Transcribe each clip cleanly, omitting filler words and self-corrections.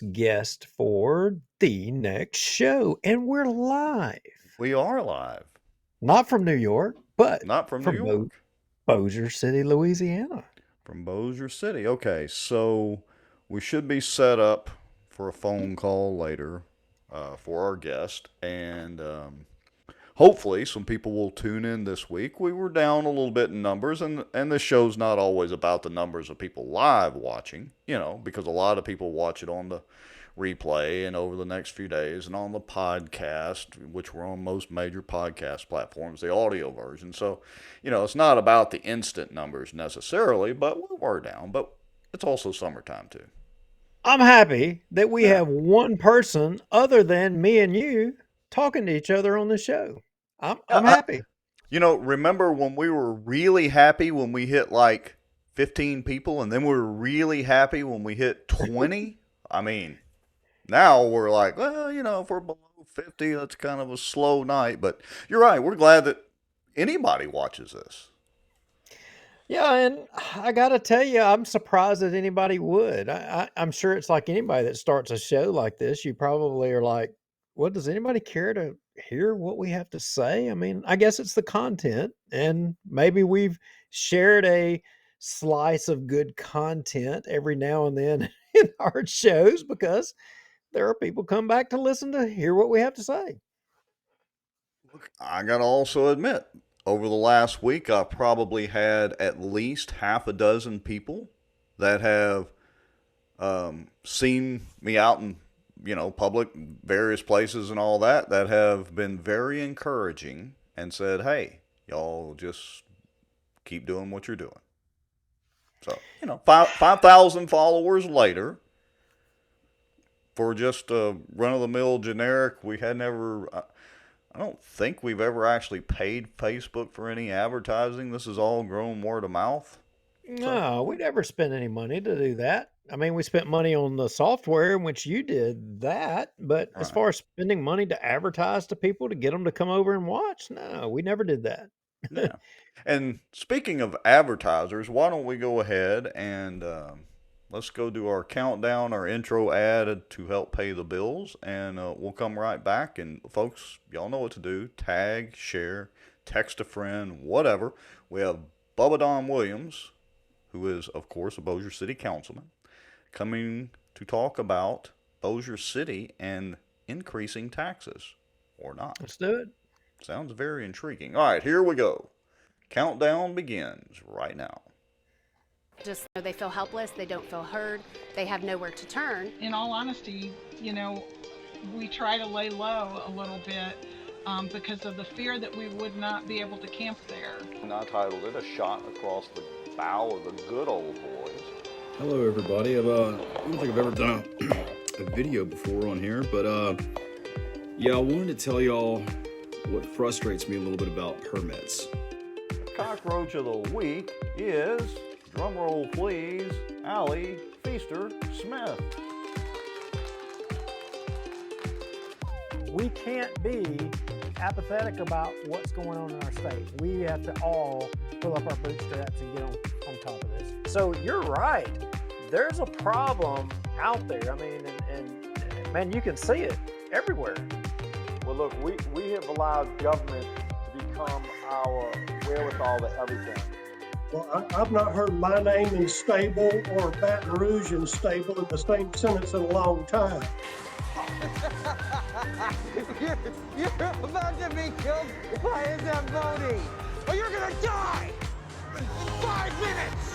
guest for the next show, and we're live. We are live, Not from New York, but not from New from York, Bossier City, Louisiana. from Bossier City. Okay, so we should be set up for a phone call later for our guest, and hopefully some people will tune in this week. We were down a little bit in numbers, and this show's not always about the numbers of people live watching, because a lot of people watch it on the replay and over the next few days and on the podcast, which we're on most major podcast platforms, the audio version. So, it's not about the instant numbers necessarily, but we were down. But it's also summertime too. I'm happy that we Yeah. have one person other than me and you talking to each other on the show. I'm Yeah. happy. Remember when we were really happy when we hit like 15 people, and then we were really happy when we hit 20? I mean, now we're like, well, if we're below 50, that's kind of a slow night. But you're right. We're glad that anybody watches this. Yeah, and I gotta tell you, I'm surprised that anybody would. I'm sure it's like anybody that starts a show like this. You probably are like, "What does anybody care to hear what we have to say?" I mean, I guess it's the content, and maybe we've shared a slice of good content every now and then in our shows because there are people come back to listen to hear what we have to say. I got to also admit, over the last week, I've probably had at least half a dozen people that have seen me out in, public, various places and all that, that have been very encouraging and said, hey, y'all just keep doing what you're doing. So, 5,000 followers later, for just a run of the mill generic, we had never. I don't think we've ever actually paid Facebook for any advertising. This is all grown word of mouth. So, No, we never spent any money to do that. I mean, we spent money on the software in which you did that, but as right. far as spending money to advertise to people to get them to come over and watch, no, we never did that. Yeah. And speaking of advertisers, why don't we go ahead and let's go do our countdown, our intro ad to help pay the bills, and we'll come right back. And folks, y'all know what to do: tag, share, text a friend, whatever. We have Bubba Don Williams, who is, of course, a Bossier City councilman, coming to talk about Bossier City and increasing taxes or not. Let's do it. Sounds very intriguing. All right, here we go. Countdown begins right now. Just they feel helpless, they don't feel heard, they have nowhere to turn. In all honesty, we try to lay low a little bit because of the fear that we would not be able to camp there. And I titled it A Shot Across the Bow of the Good Old Boys. Hello everybody. I don't think I've ever done a video before on here, but yeah, I wanted to tell y'all what frustrates me a little bit about permits. Cockroach of the week is, drumroll please, Allie Feaster Smith. We can't be apathetic about what's going on in our state. We have to all pull up our bootstraps and get on top of this. So you're right. There's a problem out there. I mean, and man, you can see it everywhere. Well, look, we have allowed government to become our wherewithal to everything. Well, I've not heard my name in stable or Baton Rouge in stable in the same sentence in a long time. You're about to be killed by his Zamboni, or you're gonna die in 5 minutes.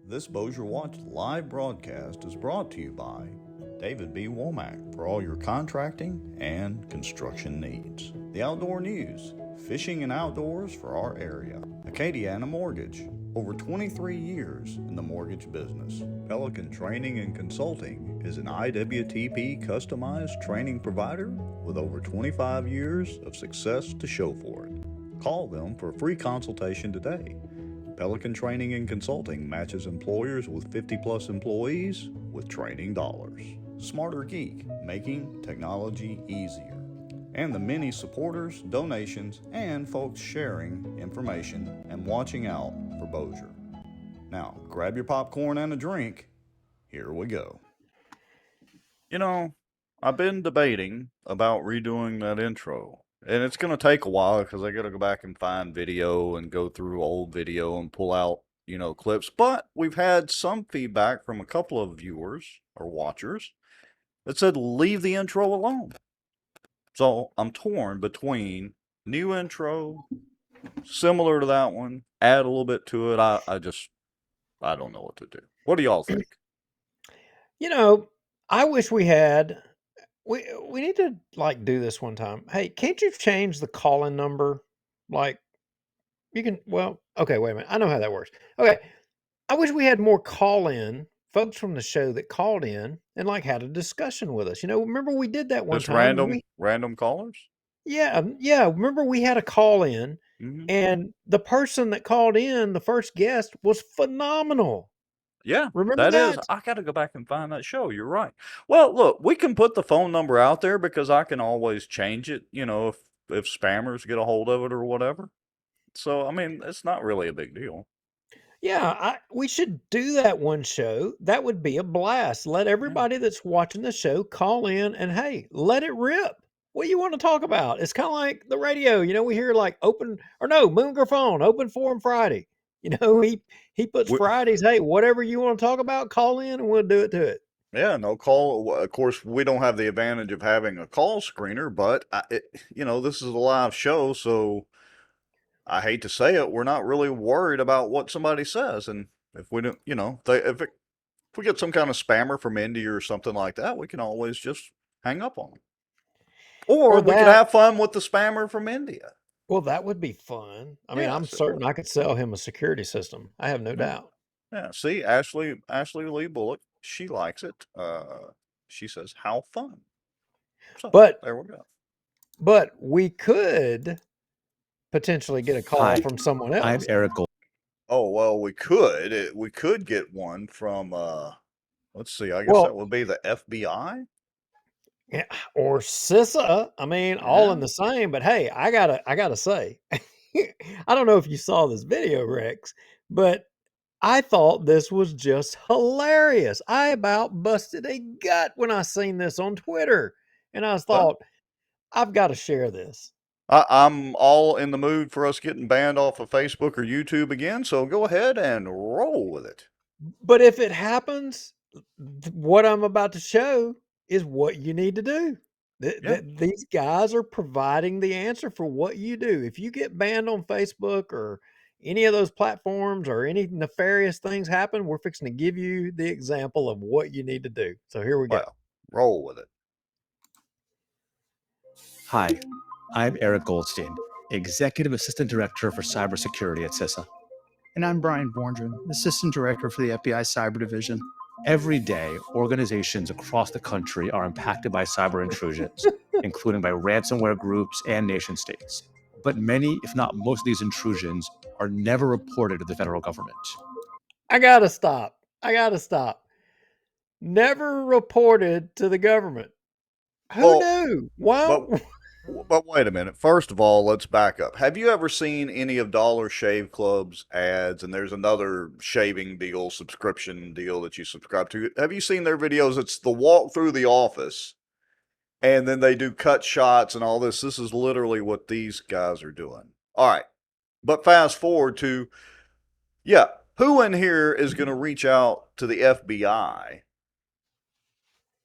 This Bossier Watch live broadcast is brought to you by David B. Womack for all your contracting and construction needs. The Outdoor News, fishing and outdoors for our area. Acadiana Mortgage, over 23 years in the mortgage business. Pelican Training and Consulting is an IWTP customized training provider with over 25 years of success to show for it. Call them for a free consultation today. Pelican Training and Consulting matches employers with 50-plus employees with training dollars. Smarter Geek, making technology easier. And the many supporters, donations, and folks sharing information and watching out for Bossier. Now, grab your popcorn and a drink. Here we go. You know, I've been debating about redoing that intro. And it's going to take a while because I got to go back and find video and go through old video and pull out, clips. But we've had some feedback from a couple of viewers or watchers that said leave the intro alone. So I'm torn between new intro, similar to that one, add a little bit to it. I don't know what to do. What do y'all think? I wish we had. We need to do this one time. Hey, can't you change the call-in number? Like you can. Well, okay. Wait a minute. I know how that works. Okay. I wish we had more call-in folks from the show that called in and had a discussion with us. Remember we did that one Just time. random callers? Yeah. Remember we had a call in, and the person that called in, the first guest, was phenomenal. Yeah, Remember that is. that? I got to go back and find that show. You're right. Well, look, we can put the phone number out there because I can always change it, if spammers get a hold of it or whatever. So, I mean, it's not really a big deal. Yeah, we should do that one show. That would be a blast. Let everybody that's watching the show call in and hey, let it rip. What do you want to talk about? It's kind of like the radio. We hear Moon phone, open forum Friday. He puts Fridays, hey, whatever you want to talk about, call in and we'll do it to it. Yeah, no call. Of course, we don't have the advantage of having a call screener, but this is a live show, so I hate to say it, we're not really worried about what somebody says. And if we don't, if we get some kind of spammer from India or something like that, we can always just hang up on them. Or we could have fun with the spammer from India. Well, that would be fun. I mean, I'm certain I could sell him a security system. I have no doubt. Yeah. See, Ashley Lee Bullock, she likes it. She says, "How fun!" So there we go. But we could potentially get a call from someone else. I'm Eric. Oh well, we could. We could get one from. Let's see. I guess that would be the FBI. Yeah, or CISA. I mean, all in the same. But hey, I gotta say, I don't know if you saw this video, Rex, but I thought this was just hilarious. I about busted a gut when I seen this on Twitter, and I thought, I've got to share this. I'm all in the mood for us getting banned off of Facebook or YouTube again, so go ahead and roll with it. But if it happens, what I'm about to show is what you need to do. These guys are providing the answer for what you do. If you get banned on Facebook or any of those platforms or any nefarious things happen, we're fixing to give you the example of what you need to do. So here we go. Roll with it. Hi, I'm Eric Goldstein, Executive Assistant Director for Cybersecurity at CISA. And I'm Brian Borndren, Assistant Director for the FBI Cyber Division. Every day, organizations across the country are impacted by cyber intrusions, including by ransomware groups and nation states. But many, if not most of these intrusions are never reported to the federal government. I gotta stop. Never reported to the government. Who knew? Well, but wait a minute. First of all, let's back up. Have you ever seen any of Dollar Shave Club's ads? And there's another shaving deal, subscription deal that you subscribe to. Have you seen their videos? It's the walk through the office, and then they do cut shots and all this. This is literally what these guys are doing. All right. But fast forward to, who in here is going to reach out to the FBI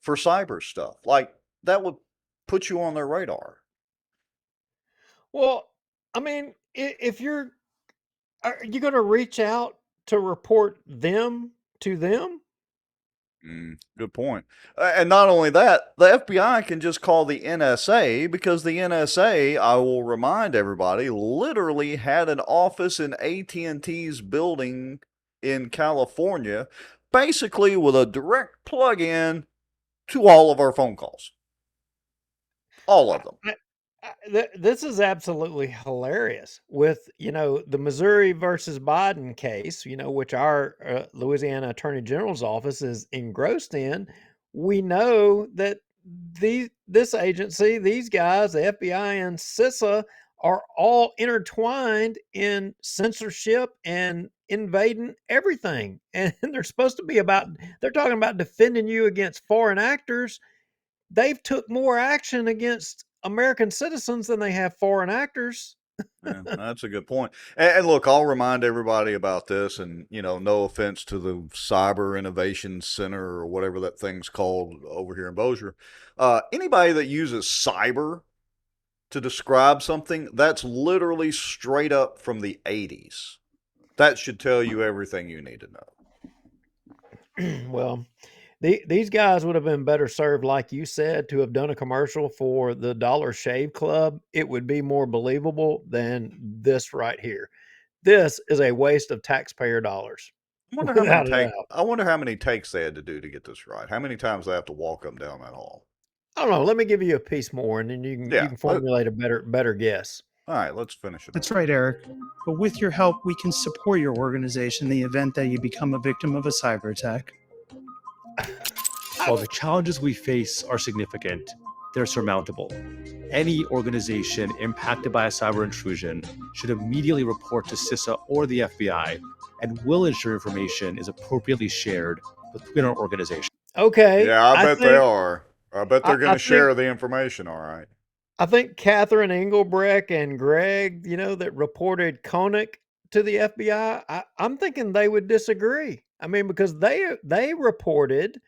for cyber stuff? Like, that would put you on their radar. Well, I mean, if are you going to reach out to report them to them. Good point. And not only that, the FBI can just call the NSA because the NSA, I will remind everybody, literally had an office in AT&T's building in California, basically with a direct plug-in to all of our phone calls. All of them. This is absolutely hilarious with, the Missouri versus Biden case, which our Louisiana Attorney General's office is engrossed in. We know that this agency, these guys, the FBI and CISA, are all intertwined in censorship and invading everything. And they're supposed to be they're talking about defending you against foreign actors. They've took more action against American citizens than they have foreign actors. Yeah, that's a good point. And look, I'll remind everybody about this, and no offense to the Cyber Innovation Center or whatever that thing's called over here in Bossier. Anybody that uses cyber to describe something, that's literally straight up from the 80s. That should tell you everything you need to know. Well, these guys would have been better served, like you said, to have done a commercial for the Dollar Shave Club. It would be more believable than this right here. This is a waste of taxpayer dollars, without a doubt. I wonder how many takes they had to do to get this right. How many times they have to walk up down that hall? I don't know. Let me give you a piece more, and then you can formulate a better guess. All right, let's finish it. That's right, Eric. But with your help, we can support your organization in the event that you become a victim of a cyber attack. While the challenges we face are significant, they're surmountable. Any organization impacted by a cyber intrusion should immediately report to CISA or the FBI, and will ensure information is appropriately shared within our organization. Okay. Yeah, I bet they are. I bet they're going to share the information, all right. I think Catherine Engelbrecht and Greg, that reported Koenig to the FBI, I'm thinking they would disagree. I mean, because they reported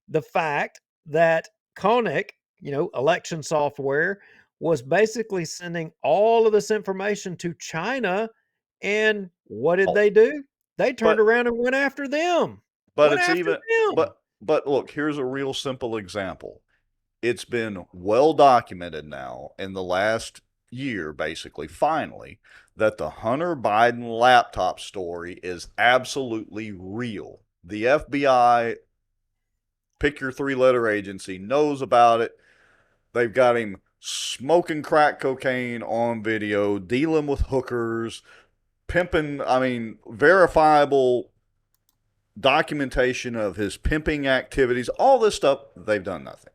the fact that Koenig, election software, was basically sending all of this information to China. And what did they do? They turned around and went after them. But but look, here's a real simple example. It's been well documented now in the last year, basically, finally, that the Hunter Biden laptop story is absolutely real. The FBI, pick your three-letter agency, knows about it. They've got him smoking crack cocaine on video, dealing with hookers, pimping, verifiable documentation of his pimping activities, all this stuff. They've done nothing.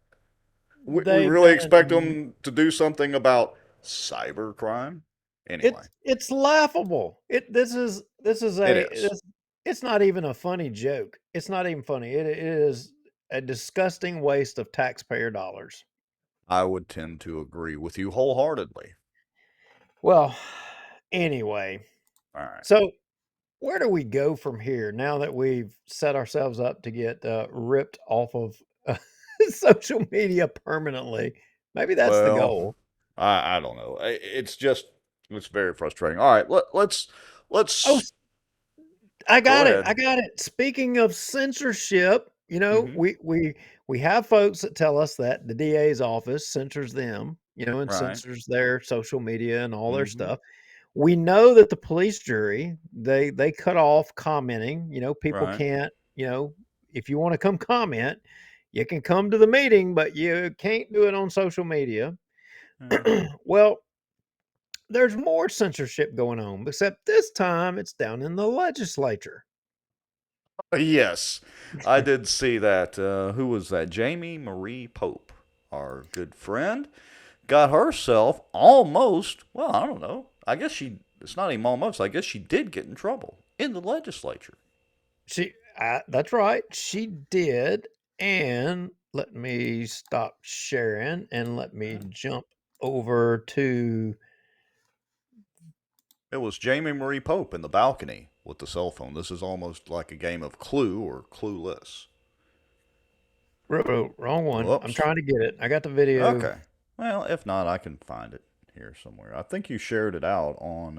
We really expect them to do something about cyber crime? Anyway, it's laughable. This is it's not even a funny joke. It's not even funny. It is a disgusting waste of taxpayer dollars. I would tend to agree with you wholeheartedly. Well, anyway. All right. So where do we go from here now that we've set ourselves up to get ripped off of social media permanently? Maybe that's the goal. I don't know. It's very frustrating. All right, let's. Oh, I got it. Speaking of censorship, we have folks that tell us that the DA's office censors them, and censors their social media and all their stuff. We know that the police jury, they cut off commenting. People can't, if you want to come comment, you can come to the meeting, but you can't do it on social media. Well, there's more censorship going on, except this time it's down in the legislature. Yes, I did see that. Who was that? Jamie Marie Pope, our good friend, got herself almost, well, I don't know. I guess it's not even almost. I guess she did get in trouble in the legislature. That's right. She did. And let me stop sharing and let me jump over to. It was Jamie Marie Pope in the balcony with the cell phone. This is almost like a game of Clue or Clueless. Wrong one. Whoops. I'm trying to get it. I got the video. Okay. Well, if not, I can find it here somewhere. I think you shared it out on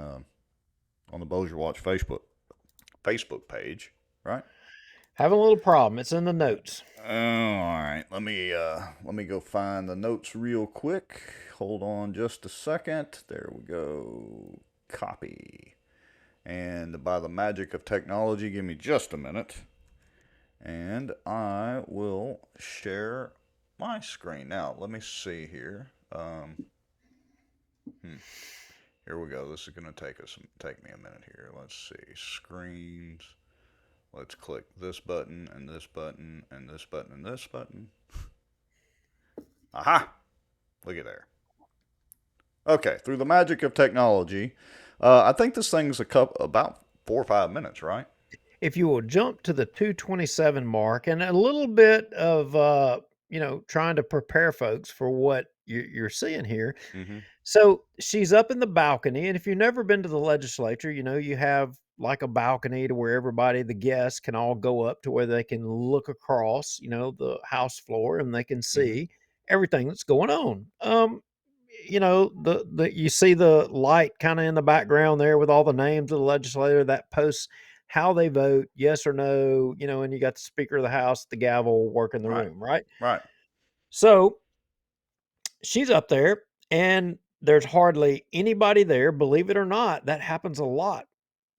the Bossier Watch Facebook page, right? Having a little problem. It's in the notes. All right. Let me go find the notes real quick. Hold on just a second. There we go. Copy. And by the magic of technology, give me just a minute. And I will share my screen. Now, let me see here. Here we go. This is going to take me a minute here. Let's see. Screens. Let's click this button and this button and this button and this button. Aha! Look at there. Okay, through the magic of technology, I think this thing's about 4 or 5 minutes, right? If you will jump to the 227 mark and a little bit of, trying to prepare folks for what you're seeing here. Mm-hmm. So she's up in the balcony. And if you've never been to the legislature, you have like a balcony to where everybody, the guests, can all go up to where they can look across, the house floor and they can see everything that's going on. You see the light kind of in the background there with all the names of the legislator that posts how they vote, yes or no, and you got the Speaker of the House, the gavel working the Right. room, right? Right. So she's up there and there's hardly anybody there. Believe it or not, that happens a lot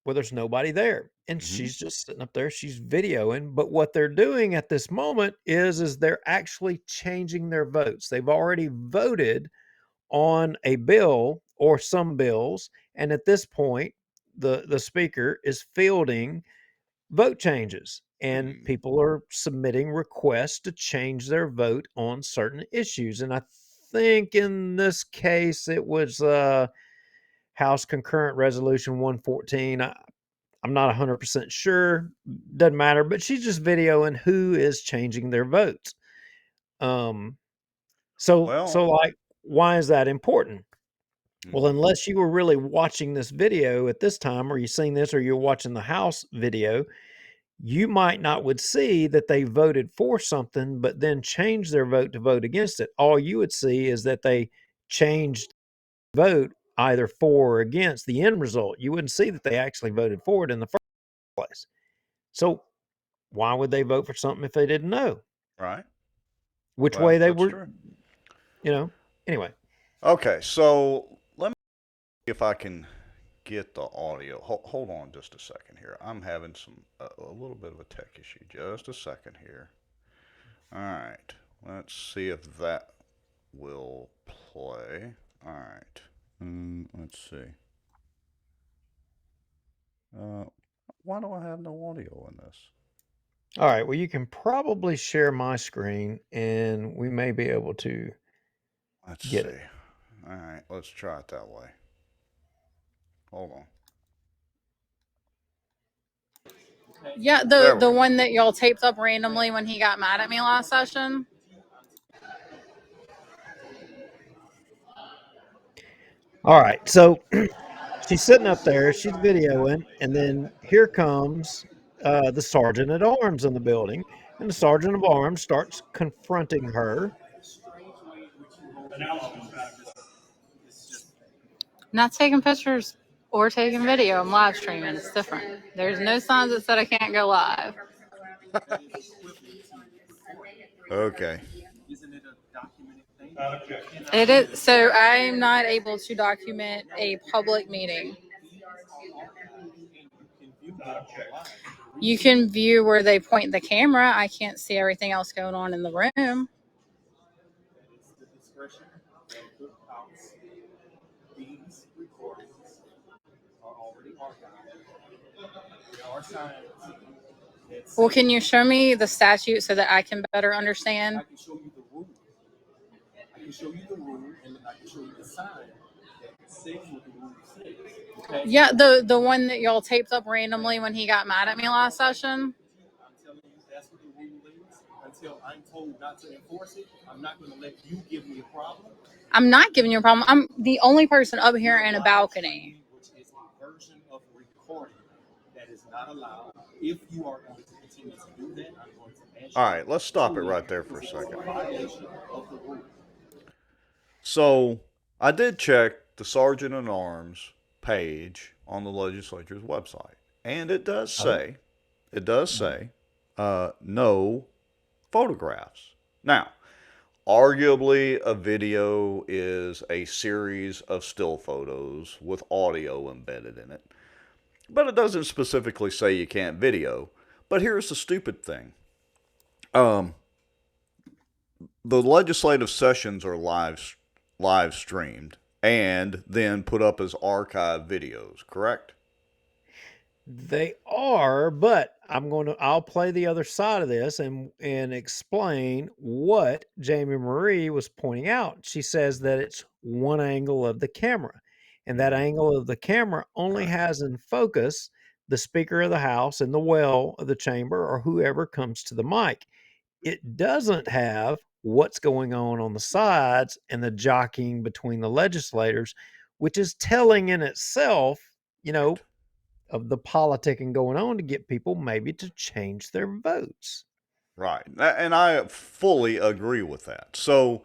where there's nobody there. And she's just sitting up there, she's videoing. But what they're doing at this moment is they're actually changing their votes. They've already voted on a bill or some bills, and at this point, the speaker is fielding vote changes, and people are submitting requests to change their vote on certain issues. And I think in this case, it was House Concurrent Resolution 114. I'm not 100% sure. Doesn't matter, but she's just videoing who is changing their votes. So like, why is that important? Well, unless you were really watching this video at this time, or you seen this, or you're watching the House video, you might not would see that they voted for something, but then changed their vote to vote against it. All you would see is that they changed vote either for or against the end result. You wouldn't see that they actually voted for it in the first place. So why would they vote for something if they didn't know Right. which way they were? True. Anyway. Okay, so let me see if I can get the audio. Hold on just a second here. I'm having a little bit of a tech issue. Just a second here. All right. Let's see if that will play. All right. Let's see. Why do I have no audio in this? All right. Well, you can probably share my screen, and we may be able to get it. All right. Let's try it that way. Hold on. Yeah, the one that y'all taped up randomly when he got mad at me last session. All right. So she's sitting up there, she's videoing, and then here comes the sergeant at arms in the building, and the sergeant of arms starts confronting her. Not taking pictures or taking video. I'm live streaming. It's different. There's no signs that said I can't go live. Okay. It is. So I'm not able to document a public meeting. You can view where they point the camera. I can't see everything else going on in the room. Well, can you show me the statute so that I can better understand? I can show you the rule. I can show you the rule, and I can show you the sign that says what the rule says. Okay? Yeah, the one that y'all taped up randomly when he got mad at me last session. I'm telling you, that's what the rule is. Until I'm told not to enforce it, I'm not going to let you give me a problem. I'm not giving you a problem. I'm the only person up here in a balcony. Which is a version of recording that is not allowed. If you are going to continue to do that, I'm going to ask you. All right, let's stop it right there for a second. So I did check the Sergeant at Arms page on the legislature's website, and it does say, no photographs. Now, arguably, a video is a series of still photos with audio embedded in it. But it doesn't specifically say you can't video. But here's the stupid thing. The legislative sessions are live streamed and then put up as archive videos, correct? They are, but I'll play the other side of this and explain what Jamie Marie was pointing out. She says that it's one angle of the camera, and that angle of the camera only has in focus the Speaker of the House and the well of the chamber or whoever comes to the mic. It doesn't have what's going on the sides and the jockeying between the legislators, which is telling in itself, you know, of the politicking going on to get people maybe to change their votes. Right. And I fully agree with that. So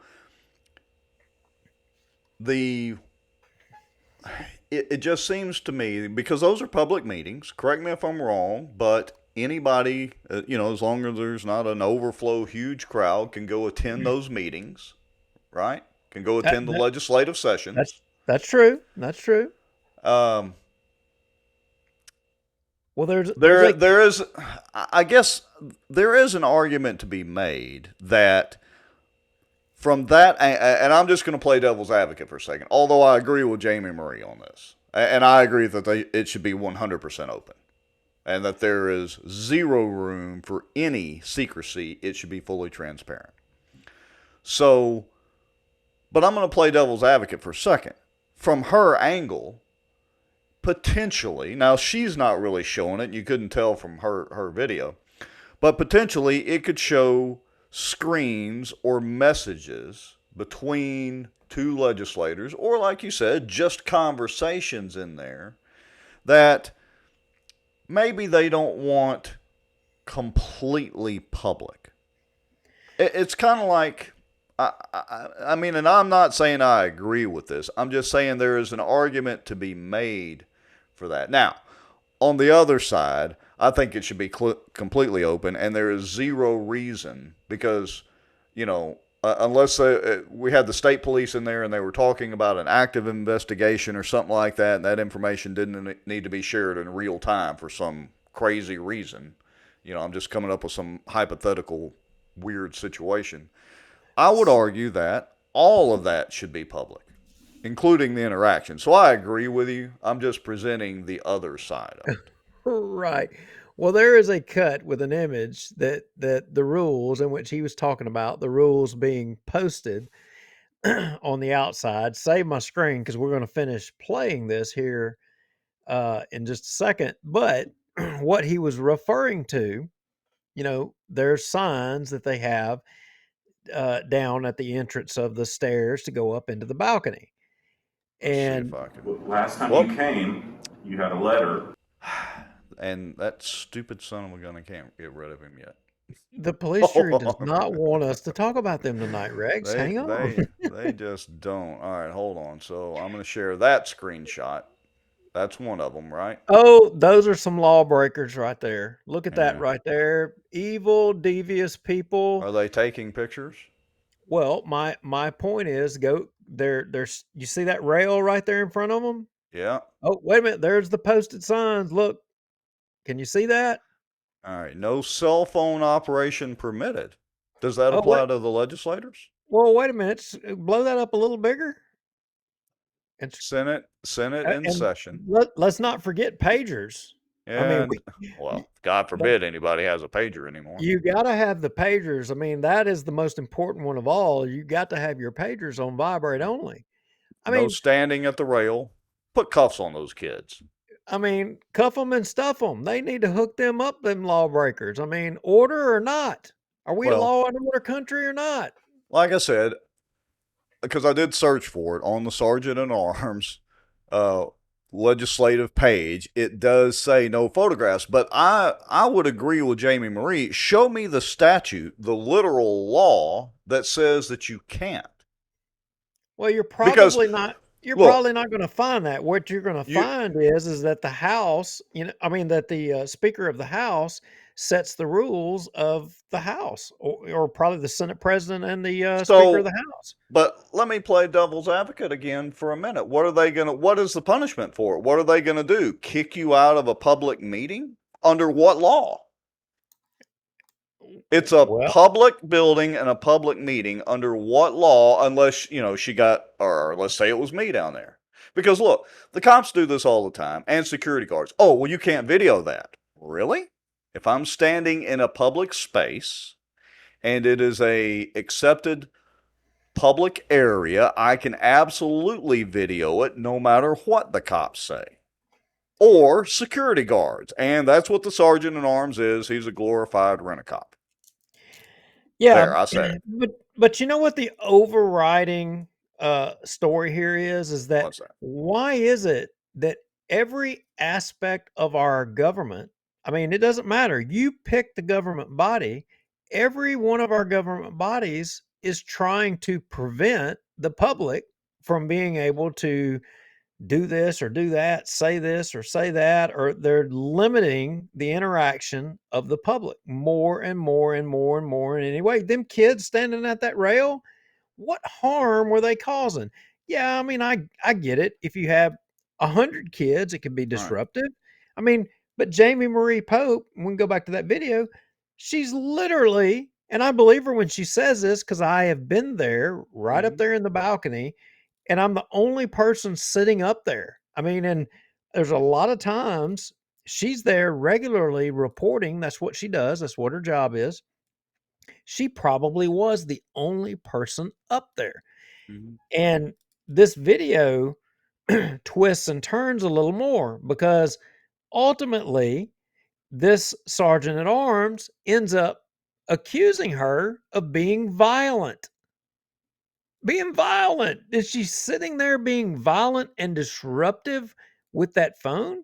it just seems to me, because those are public meetings, correct me if I'm wrong, but anybody, as long as there's not an overflow huge crowd, can go attend those meetings, right? Can go attend the legislative sessions. That's true. That's true. Well, there is, I guess, there is an argument to be made that from that, and I'm just going to play devil's advocate for a second, although I agree with Jamie Marie on this, and I agree that it should be 100% open, and that there is zero room for any secrecy. It should be fully transparent. So, but I'm going to play devil's advocate for a second. From her angle, potentially, now she's not really showing it, you couldn't tell from her video, but potentially it could show screens or messages between two legislators, or like you said, just conversations in there that maybe they don't want completely public. It's kind of like, I mean, and I'm not saying I agree with this, I'm just saying there is an argument to be made for that. Now, on the other side, I think it should be completely open, and there is zero reason, because, unless we had the state police in there and they were talking about an active investigation or something like that, and that information didn't need to be shared in real time for some crazy reason. I'm just coming up with some hypothetical weird situation. I would argue that all of that should be public, including the interaction. So I agree with you. I'm just presenting the other side of it. Right. Well, there is a cut with an image that the rules in which he was talking about, the rules being posted on the outside. Save my screen because we're going to finish playing this here in just a second. But what he was referring to, there's signs that they have down at the entrance of the stairs to go up into the balcony. And last time you came, you had a letter. And that stupid son of a gun, I can't get rid of him yet. The police jury does not want us to talk about them tonight, Rex. Hang on. They just don't. All right, hold on. So I'm going to share that screenshot. That's one of them, right? Oh, those are some lawbreakers right there. Look at that right there. Evil, devious people. Are they taking pictures? Well, my point is, there's you see that rail right there in front of them? Yeah. Oh, wait a minute. There's the posted signs. Look. Can you see that? All right. No cell phone operation permitted. Does that apply to the legislators? Well, wait a minute. Blow that up a little bigger. Senate in session. Let's not forget pagers. And, well, God forbid anybody has a pager anymore. You got to have the pagers. I mean, that is the most important one of all. You got to have your pagers on vibrate only. No standing at the rail. Put cuffs on those kids. I mean, cuff them and stuff them. They need to hook them up, them lawbreakers. I mean, order or not. Are we a law and order country or not? Like I said, because I did search for it on the Sergeant at Arms legislative page, it does say no photographs. But I would agree with Jamie Marie. Show me the statute, the literal law that says that you can't. Well, you're probably not. You're probably not going to find that. What you're going to find is that the House, that the Speaker of the House sets the rules of the House, or probably the Senate President and the Speaker of So, the House. but let me play devil's advocate again for a minute. What is the punishment for it? What are they gonna do? Kick you out of a public meeting? Under what law? It's a Well, public building and a public meeting. Under what law? Unless, she got, or let's say it was me down there. Because look, the cops do this all the time, and security guards. Oh, well, you can't video that. Really? If I'm standing in a public space and it is a accepted public area, I can absolutely video it no matter what the cops say. Or security guards. And that's what the sergeant at arms is. He's a glorified rent-a-cop. yeah, There, I said it. but you know what the overriding story here is that What's that? why is it that every aspect of our government, I mean, it doesn't matter. You pick the government body, every one of our government bodies is trying to prevent the public from being able to do this or do that, say this or say that, or they're limiting the interaction of the public more and more and more and more. And anyway, them kids standing at that rail, what harm were they causing? Yeah, I mean, I get it. If you have 100 kids, it can be Right. disruptive. I mean, but Jamie Marie Pope, when we go back to that video, she's literally, and I believe her when she says this because I have been there, right up there in the balcony, and I'm the only person sitting up there. I mean, and there's a lot of times she's there regularly reporting. That's what she does. That's what her job is. She probably was the only person up there. Mhm. And this video twists and turns a little more because ultimately this sergeant at arms ends up accusing her of being violent. Being violent. Is she sitting there being violent and disruptive with that phone?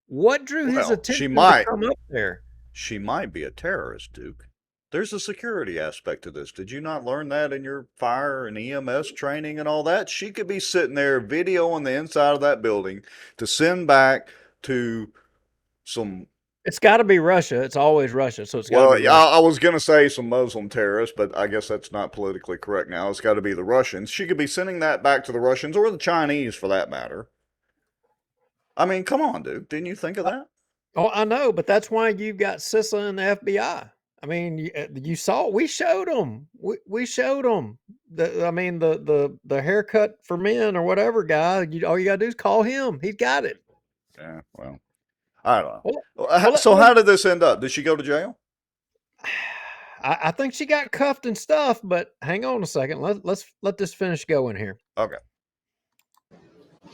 What drew his Well, she attention to might. come up there? She might be a terrorist, Duke. There's a security aspect to this. Did you not learn that in your fire and EMS training and all that? She could be sitting there videoing the inside of that building to send back to some. It's got to be Russia. It's always Russia, so it's got to Well, be yeah, Russia. I was going to say some Muslim terrorists, but I guess that's not politically correct now. It's got to be the Russians. She could be sending that back to the Russians or the Chinese for that matter. I mean, come on, dude. Didn't you think of that? Oh, I know, but that's why you've got CISA and the FBI. I mean, you saw, we showed them. We showed them. The haircut for men or whatever guy. All you got to do is call him. He's got it. Yeah, well, I don't know. Well, So how did this end up? Did she go to jail? I think she got cuffed and stuff, but hang on a second. Let's let this finish going here. Okay.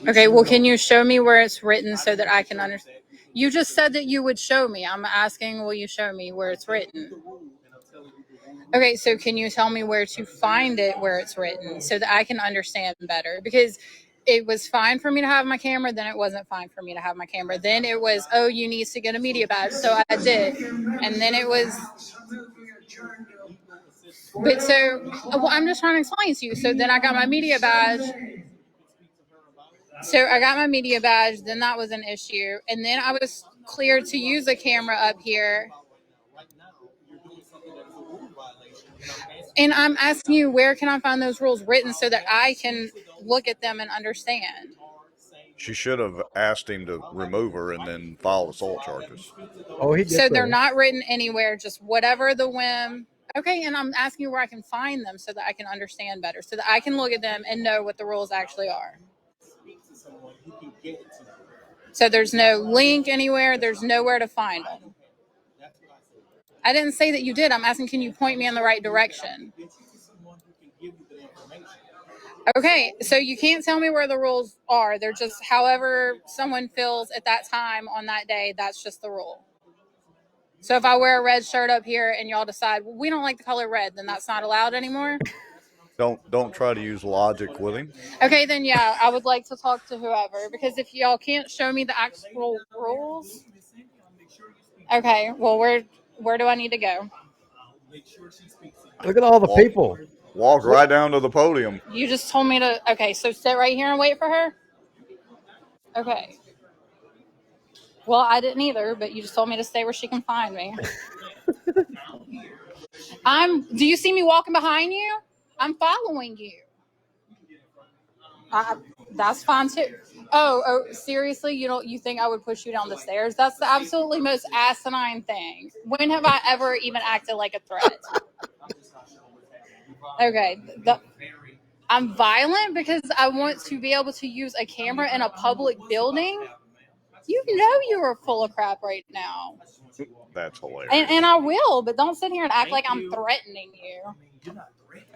Okay, well, can you show me where it's written so that I can understand? You just said that you would show me. I'm asking, will you show me where it's written? Okay, so can you tell me where to find it, where it's written, so that I can understand better? Because it was fine for me to have my camera, then it wasn't fine for me to have my camera. Then it was, oh, you need to get a media badge, so I did. And then it was, but so, well, I'm just trying to explain to you. So then I got my media badge. So I got my media badge, then that was an issue. And then I was cleared to use a camera up here. And I'm asking you, where can I find those rules written so that I can look at them and understand? She should have asked him to remove her and then file assault charges. Oh, he gets So they're there. not written anywhere, just whatever the whim. Okay, and I'm asking you where I can find them so that I can understand better, so that I can look at them and know what the rules actually are. So there's no link anywhere. There's nowhere to find them. I didn't say that you did. I'm asking, can you point me in the right direction? Okay, so you can't tell me where the rules are. They're just however someone feels at that time on that day, that's just the rule. So if I wear a red shirt up here and y'all decide, well, we don't like the color red, then that's not allowed anymore? Don't try to use logic with him. Okay, then yeah, I would like to talk to whoever, because if y'all can't show me the actual rules. Okay, well, where do I need to go? Look at all the people. Walk right down to the podium. You just told me to, okay, so sit right here and wait for her? Okay. Well, I didn't either, but you just told me to stay where she can find me. Do you see me walking behind you? I'm following you. That's fine too. Oh, seriously? You think I would push you down the stairs? That's the absolutely most asinine thing. When have I ever even acted like a threat? Okay, I'm violent because I want to be able to use a camera in a public building. You know you are full of crap right now. That's hilarious. And I will, but don't sit here and act like I'm threatening you.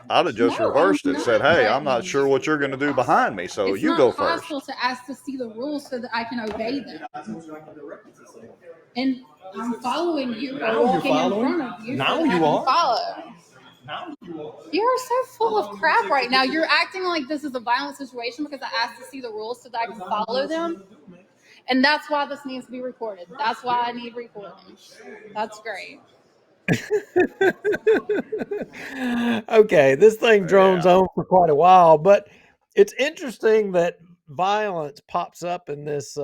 I'd have just No, I'm reversed it, not said, hey, I'm threatening not sure you. what you're going to do behind me, so It's you not go first. possible to ask to see the rules so that I can obey them. And I'm following you or walking in front of you so that I can follow. You are so full of crap right now. You're acting like this is a violent situation because I asked to see the rules so that I can follow them. And that's why this needs to be recorded. That's why I need recording. That's great. Okay, this thing drones on for quite a while, but it's interesting that violence pops up in this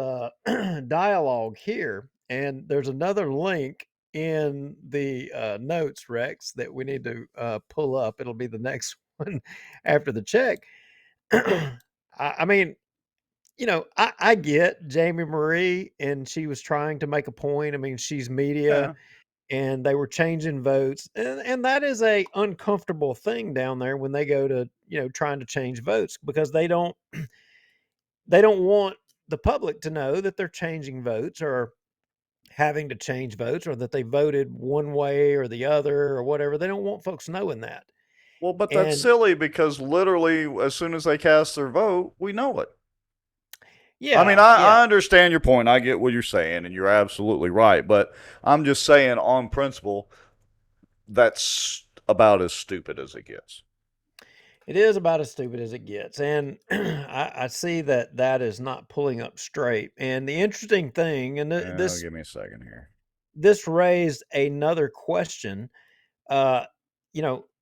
dialogue here. And there's another link in the notes, Rex, that we need to pull up. It'll be the next one after the check. I mean, I get Jamie Marie, and she was trying to make a point. I mean, she's media, and they were changing votes, and that is a uncomfortable thing down there when they go to trying to change votes, because they don't want the public to know that they're changing votes or having to change votes, or that they voted one way or the other or whatever. They don't want folks knowing that. Well, but that's And silly, because literally as soon as they cast their vote, we know it. yeah, I mean, I understand your point. I get what you're saying, and you're absolutely right. But I'm just saying, on principle, that's about as stupid as it gets. it is about as stupid as it gets. And I see that is not pulling up straight. And the interesting thing, and Give me a second here. This raised another question. Uh,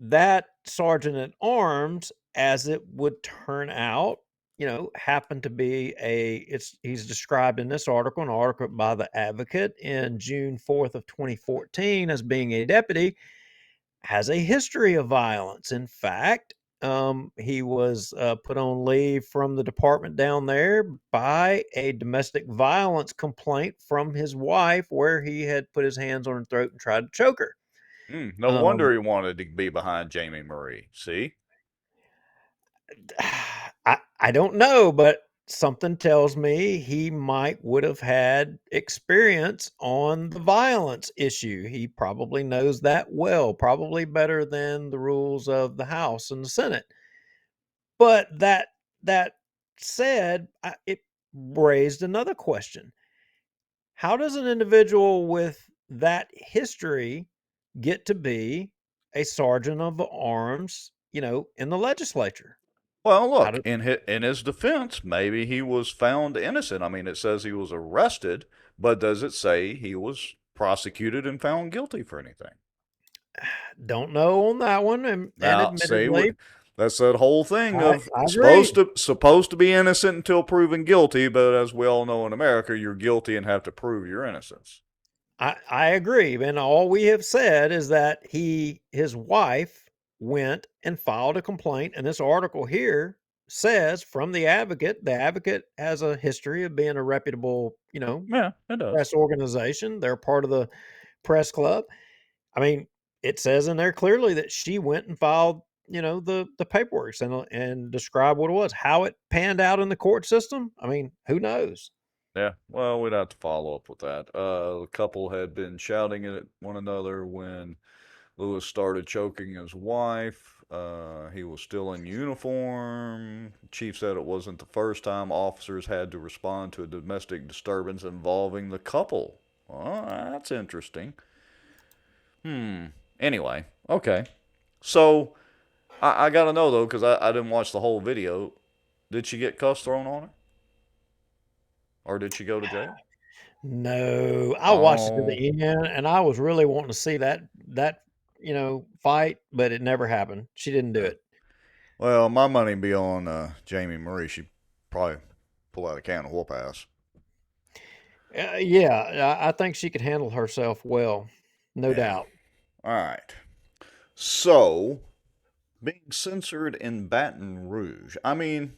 that sergeant at arms, as it would turn out, happened to be he's described in this article, an article by the Advocate in June 4th of 2014, as being a deputy, has a history of violence. In fact, he was put on leave from the department down there by a domestic violence complaint from his wife, where he had put his hands on her throat and tried to choke her. No wonder he wanted to be behind Jamie Marie. See? I don't know, but something tells me he would have had experience on the violence issue. He probably knows that well, probably better than the rules of the House and the Senate. But that said, it raised another question. How does an individual with that history get to be a sergeant of arms, in the legislature? Well, look, in his defense, maybe he was found innocent. I mean, it says he was arrested, but does it say he was prosecuted and found guilty for anything? Don't know on that one, and Now, admittedly, that's that whole thing of I agree. supposed to be innocent until proven guilty, but as we all know in America, you're guilty and have to prove your innocence. I agree, and all we have said is that his wife went and filed a complaint, and this article here says from the Advocate has a history of being a reputable, Yeah, it does. press organization. They're part of the press club. I mean, it says in there clearly that she went and filed, the paperwork and described what it was. How it panned out in the court system, I mean, who knows? Yeah, well, we'd have to follow up with that. The couple had been shouting at one another when Lewis started choking his wife. He was still in uniform. Chief said it wasn't the first time officers had to respond to a domestic disturbance involving the couple. Well, that's interesting. Anyway, okay. So, I got to know, though, because I didn't watch the whole video. Did she get cuffs thrown on her? Or did she go to jail? No, I watched it to the end, and I was really wanting to see that fight, but it never happened. She didn't do it. Well, my money be on Jamie Marie. She probably pull out a can of whoop ass. Yeah, I think she could handle herself well, no Yeah. doubt. All right. So, being censored in Baton Rouge. I mean,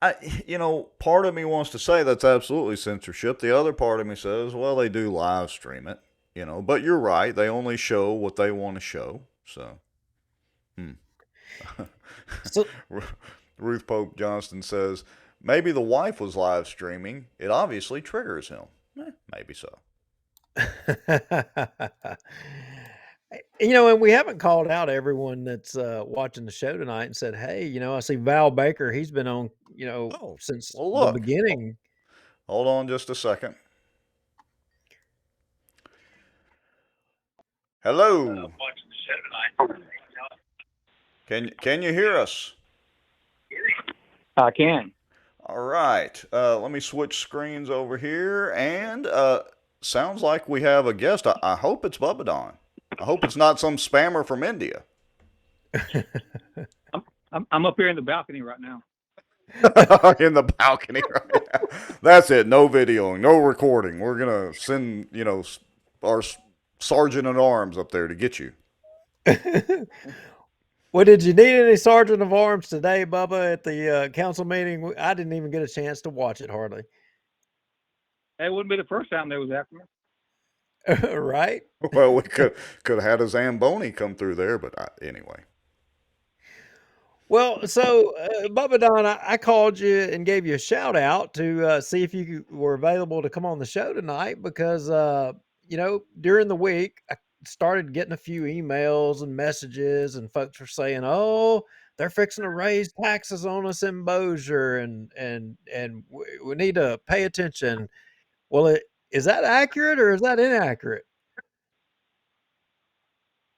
part of me wants to say that's absolutely censorship. The other part of me says, well, they do live stream it, But you're right. They only show what they want to show. So, So, Ruth Pope Johnston says, maybe the wife was live streaming. It obviously triggers him. Maybe so. and we haven't called out everyone that's watching the show tonight and said, "Hey, I see Val Baker. He's been on, Oh, since well, the look. beginning." Hold on just a second. Hello. Can you hear us? I can. All right. Let me switch screens over here, and sounds like we have a guest. I hope it's Bubba. I hope it's not some spammer from India. I'm up here in the balcony right now. In the balcony right now. That's it. No videoing, no recording. We're gonna send our sergeant at arms up there to get you. Well, did you need any sergeant of arms today, Bubba, at the council meeting? I didn't even get a chance to watch it hardly. It wouldn't be the first time they was after me. Right? Well, we could have had a Zamboni come through there, but anyway. Well, so Bubba Don, I called you and gave you a shout out to see if you were available to come on the show tonight because during the week I started getting a few emails and messages, and folks were saying, "Oh, they're fixing to raise taxes on us in Bossier, and we need to pay attention." Well, is that accurate or is that inaccurate?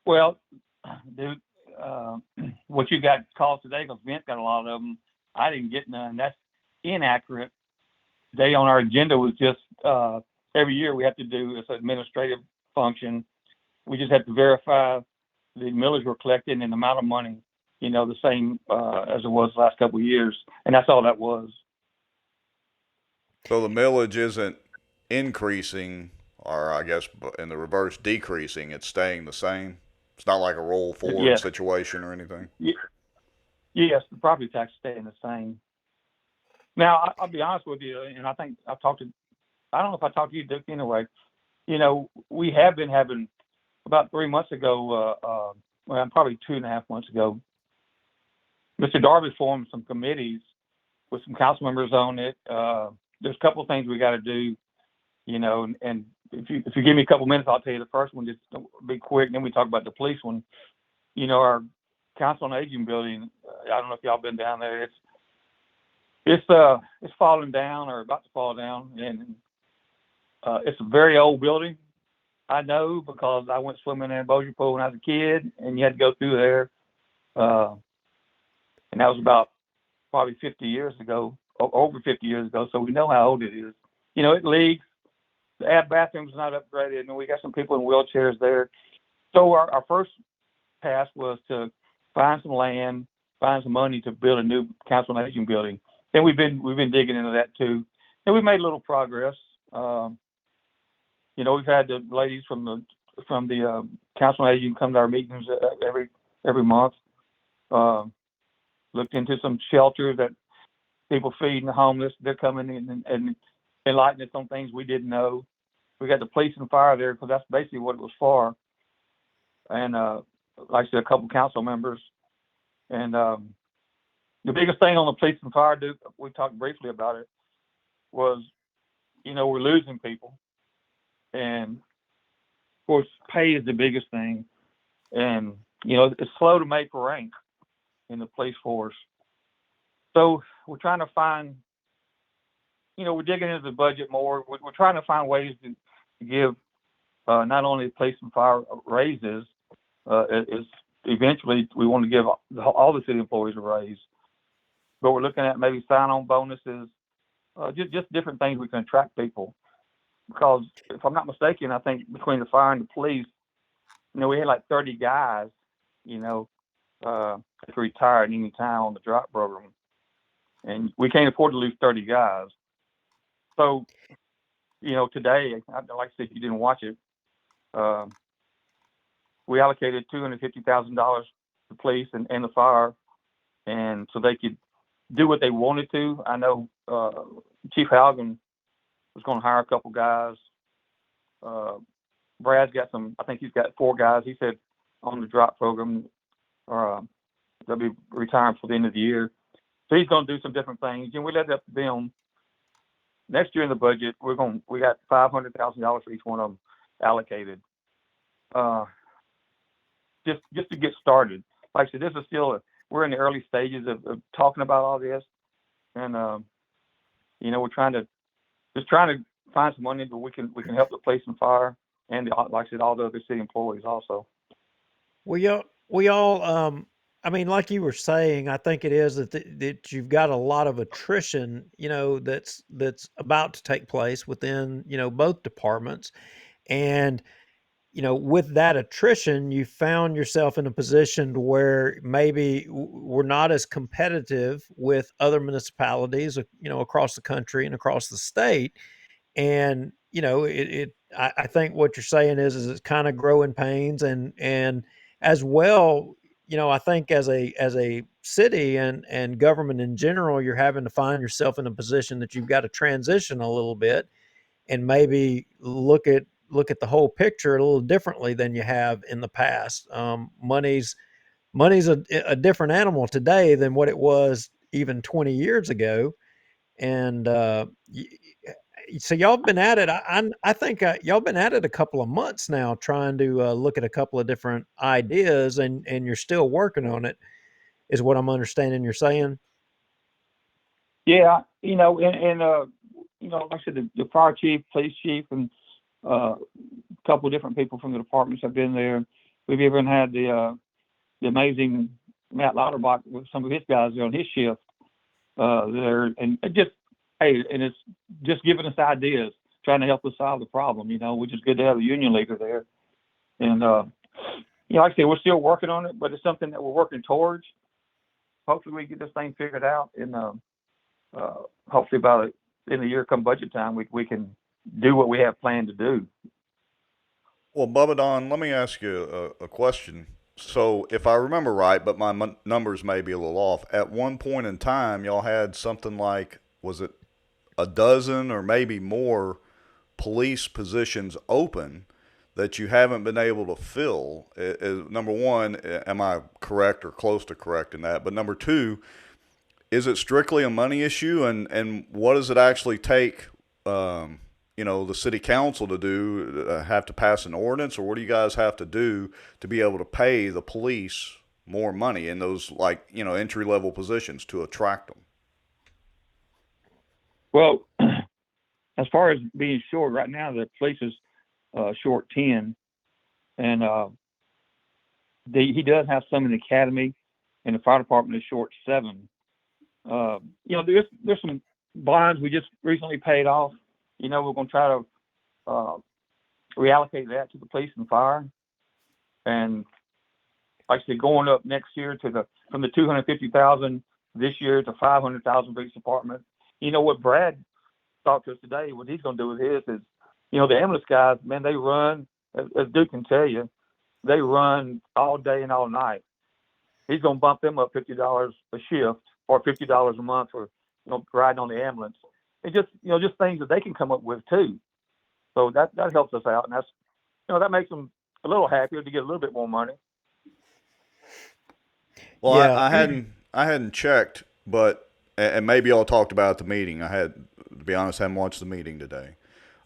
Well, dude, what you got called today, because Vince got a lot of them. I didn't get none. That's inaccurate. Today on our agenda was just every year we have to do this administrative function. We just have to verify the millage we're collecting and the amount of money, the same as it was the last couple of years. And that's all that was. So the millage isn't increasing, or I guess in the reverse, decreasing. It's staying the same. It's not like a roll forward situation or anything. Yes, the property tax is staying the same. Now, I'll be honest with you, and I think I don't know if I talked to you, Dick, anyway. We have been having, about 3 months ago, well, probably 2.5 months ago, Mr. Darby formed some committees with some council members on it. There's a couple of things we got to do, and if you give me a couple minutes, I'll tell you the first one, just be quick, and then we talk about the police one. Our council on aging building, I don't know if y'all been down there. It's falling down or about to fall down, and it's a very old building. I know because I went swimming in Bossier Pool when I was a kid, and you had to go through there. And that was about probably 50 years ago, over 50 years ago. So we know how old it is. It leaks. The bathroom's not upgraded, and we got some people in wheelchairs there. So our first task was to find some land, find some money to build a new council on aging building. And we've been digging into that too, and we made a little progress. We've had the ladies from the council on aging come to our meetings every month. Looked into some shelters that people feeding the homeless. They're coming in and enlightening us on things we didn't know. We got the police and fire there because that's basically what it was for. And like I said, a couple council members. And the biggest thing on the police and fire, Duke, we talked briefly about it, was, we're losing people. And of course, pay is the biggest thing. And, it's slow to make rank in the police force. So we're trying to find, we're digging into the budget more. We're trying to find ways to give not only police and fire raises, it's eventually we want to give all the city employees a raise. But we're looking at maybe sign-on bonuses, just different things we can attract people. Because if I'm not mistaken, I think between the fire and the police, we had like 30 guys, that could retire at any time on the drop program. And we can't afford to lose 30 guys. So today, like I said, you didn't watch it. We allocated $250,000 to police and the fire, and so they could do what they wanted to. I know Chief Haugen was going to hire a couple guys. Brad's got I think he's got 4 guys. He said on the drop program, they'll be retiring for the end of the year. So he's going to do some different things. And we left it up to them. Next year in the budget, we got $500,000 for each one of them allocated. Just to get started. Like I said, this is still we're in the early stages of talking about all this, and we're trying to find some money that we can help the police and fire, and like I said, all the other city employees also. We all, I mean, like you were saying, I think it is that you've got a lot of attrition, that's about to take place within, both departments. And, with that attrition, you found yourself in a position where maybe we're not as competitive with other municipalities, across the country and across the state. And, I think what you're saying is it's kind of growing pains, and as well, I think as a city and government in general, you're having to find yourself in a position that you've got to transition a little bit and maybe look at the whole picture a little differently than you have in the past. Money's a different animal today than what it was even 20 years ago. And so y'all been at it. I think y'all been at it a couple of months now, trying to look at a couple of different ideas, and you're still working on it, is what I'm understanding you're saying. Yeah, like I said, the fire chief, police chief, and a couple of different people from the departments have been there. We've even had the amazing Matt Lauterbach with some of his guys on his shift there, and it's just giving us ideas, trying to help us solve the problem, which is good to have a union leader there. And, like I said, we're still working on it, but it's something that we're working towards. Hopefully we get this thing figured out, and hopefully by the end of the year, come budget time, we can do what we have planned to do. Well, Bubba Don, let me ask you a question. So if I remember right, but my numbers may be a little off, at one point in time, y'all had something like, was it a dozen or maybe more police positions open that you haven't been able to fill? Number one, am I correct or close to correct in that? But number two, is it strictly a money issue, and what does it actually take, the city council to do? Have to pass an ordinance, or what do you guys have to do to be able to pay the police more money in those, entry-level positions to attract them? Well, as far as being short, right now the police is short 10, and he does have some in the academy, and the fire department is short 7. There's some bonds we just recently paid off. We're going to try to reallocate that to the police and fire, and like I said, going up next year from the $250,000 this year to $500,000 for each department. What Brad talked to us today, what he's going to do with his is, the ambulance guys, man, they run, as Duke can tell you, they run all day and all night. He's going to bump them up $50 a shift or $50 a month for, riding on the ambulance. And just things that they can come up with too. So that helps us out. And that's, that makes them a little happier to get a little bit more money. Well, Yeah. I hadn't checked, but, and maybe y'all talked about the meeting. To be honest, I haven't watched the meeting today.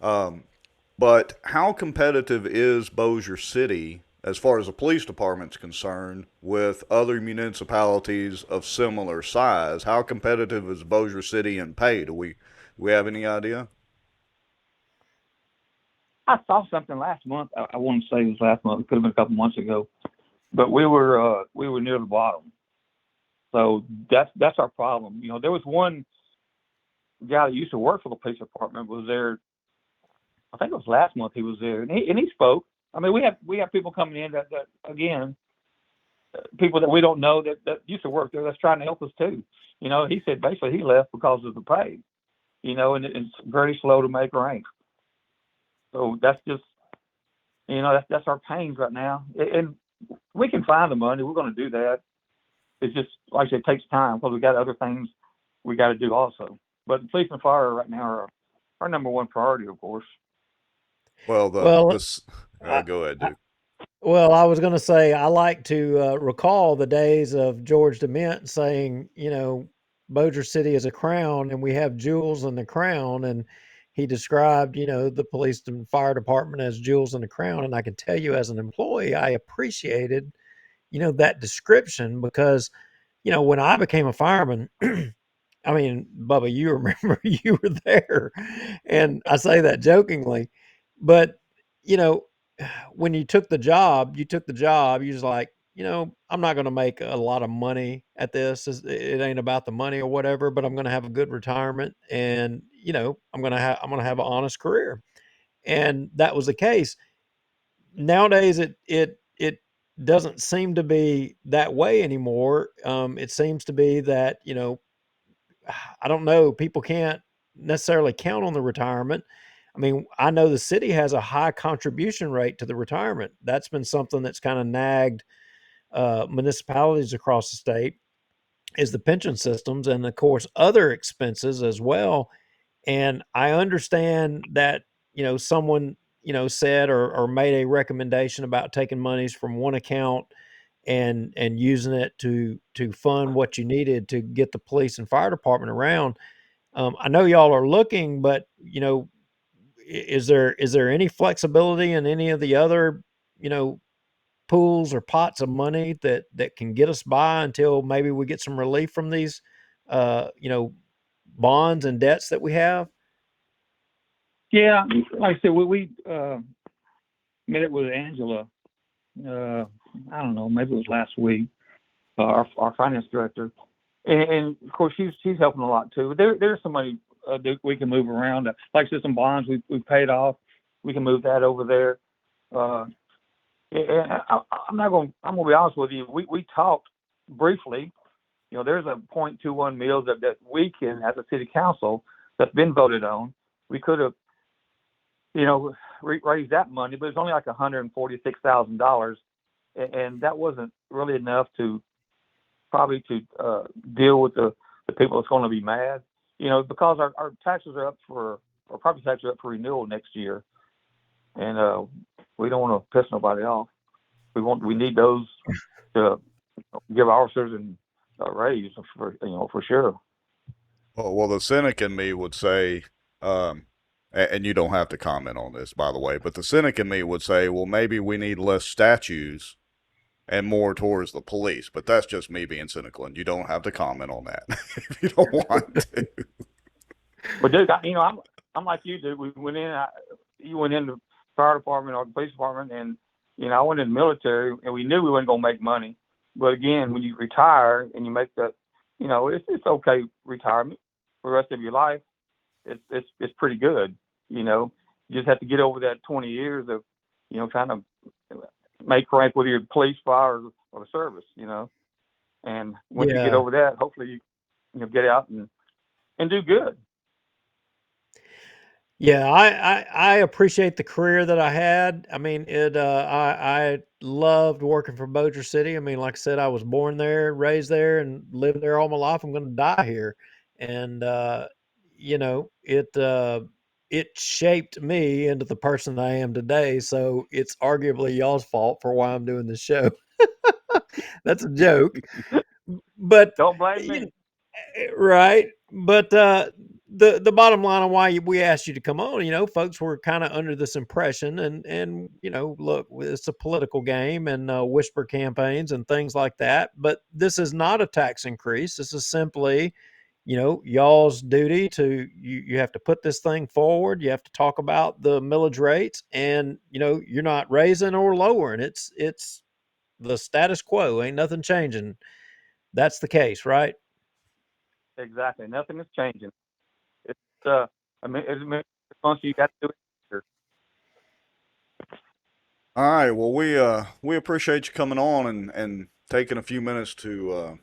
But how competitive is Bossier City, as far as the police department's concerned, with other municipalities of similar size? How competitive is Bossier City in pay? Do we have any idea? I saw something last month. I want to say it was last month. It could have been a couple months ago, but we were near the bottom. So that's our problem. There was one guy that used to work for the police department was there. I think it was last month he was there, and he spoke. I mean, we have people coming in that again, people that we don't know that used to work there that's trying to help us too. He said basically he left because of the pay. And it's very slow to make rank. So that's just, that's our pains right now. And we can find the money. We're going to do that. It's just, like I said, it takes time because we got other things we got to do also. But the police and fire right now are our number one priority, of course. Well, Well, I, go ahead, I, Duke. well, I was going to say I like to recall the days of George DeMint saying, Bossier City is a crown, and we have jewels in the crown, and he described, the police and fire department as jewels in the crown. And I can tell you, as an employee, I appreciated, that description because, when I became a fireman. I mean, Bubba, you remember you were there, and I say that jokingly, but you know, when you took the job. You was like, I'm not going to make a lot of money at this. It ain't about the money or whatever, but I'm going to have a good retirement, and I'm going to have an honest career, and that was the case. Nowadays, it doesn't seem to be that way anymore. It seems to be that I don't know. People can't necessarily count on the retirement. I mean, I know the city has a high contribution rate to the retirement. That's been something that's kind of nagged municipalities across the state is the pension systems and of course other expenses as well. And I understand that, someone, said or made a recommendation about taking monies from one account and using it to fund what you needed to get the police and fire department around. I know y'all are looking, but is there any flexibility in any of the other you know pools or pots of money that can get us by until maybe we get some relief from these uh, you know bonds and debts that we have? Yeah, like I said, we met it with Angela. I don't know, maybe it was last week. Our finance director, and of course she's helping a lot too. There's some money that we can move around. Like I said, some bonds we paid off. We can move that over there. And I'm gonna be honest with you. We talked briefly. There's a 0.21 mils that we can, as a city council, that's been voted on. We could have, raised that money, but it's only like $146,000, and that wasn't really enough to probably to deal with the people that's going to be mad. Because our taxes are up our property taxes are up for renewal next year, and we don't want to piss nobody off. We need those to give our citizens a raise for sure. Well, the cynic in me would say, and you don't have to comment on this, by the way, but the cynic in me would say, well, maybe we need less statues and more towards the police. But that's just me being cynical, and you don't have to comment on that if you don't want to. But dude, I'm like you, dude. We went in. You went in the fire department or the police department, and I went in the military, and we knew we weren't gonna make money. But again, when you retire and you make that, it's okay retirement for the rest of your life. It's pretty good. You just have to get over that 20 years of, trying to make rank with your police, fire, or the service. And once you get Yeah. over that, hopefully you get out and do good. Yeah, I appreciate the career that I had. I mean, I loved working for Bossier City. I mean, like I said, I was born there, raised there, and lived there all my life. I'm going to die here, and it shaped me into the person I am today. So it's arguably y'all's fault for why I'm doing this show. That's a joke, but Don't blame you me. right. But the bottom line on why we asked you to come on, folks were kind of under this impression, and look, it's a political game and whisper campaigns and things like that. But this is not a tax increase. This is simply, y'all's duty to you have to put this thing forward. You have to talk about the millage rates, and you're not raising or lowering. It's the status quo. Ain't nothing changing. That's the case, right? Exactly. Nothing is changing. It's it's a response you got to do it here. All right. Well, we appreciate you coming on and taking a few minutes to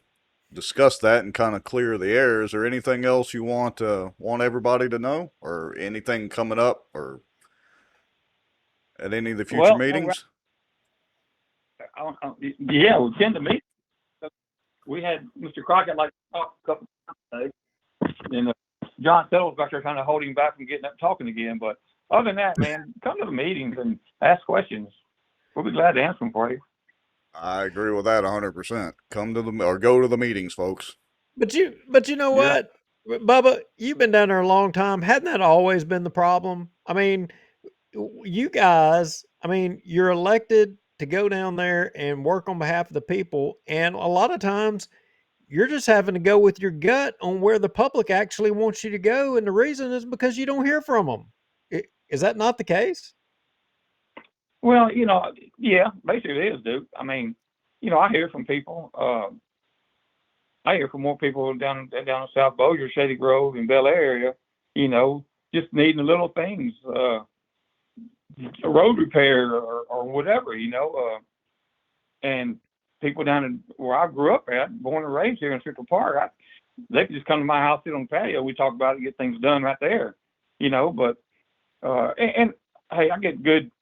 discuss that and kind of clear the air. Is there anything else you want everybody to know, or anything coming up, or at any of the future Well, meetings? Yeah, we tend to meet. We had Mr. Crockett like talk a couple times today, and John Settles back there trying to hold him back from getting up talking again. But other than that, man, come to the meetings and ask questions. We'll be glad to answer them for you. I agree with that 100%. Come to the or go to the meetings, folks. But you know Yeah. what, Bubba, you've been down there a long time. Hadn't that always been the problem? I mean, you guys, I mean, you're elected to go down there and work on behalf of the people, and a lot of times you're just having to go with your gut on where the public actually wants you to go, and the reason is because you don't hear from them. Is that not the case? Well, yeah, basically it is, Duke. I mean, I hear from people. I hear from more people down in South Bossier, Shady Grove, and Bel Air area. Just needing little things, a road repair or whatever. And people down in where I grew up at, born and raised here in Central Park, they could just come to my house, sit on the patio. We talk about it, and get things done right there. But and hey, I get good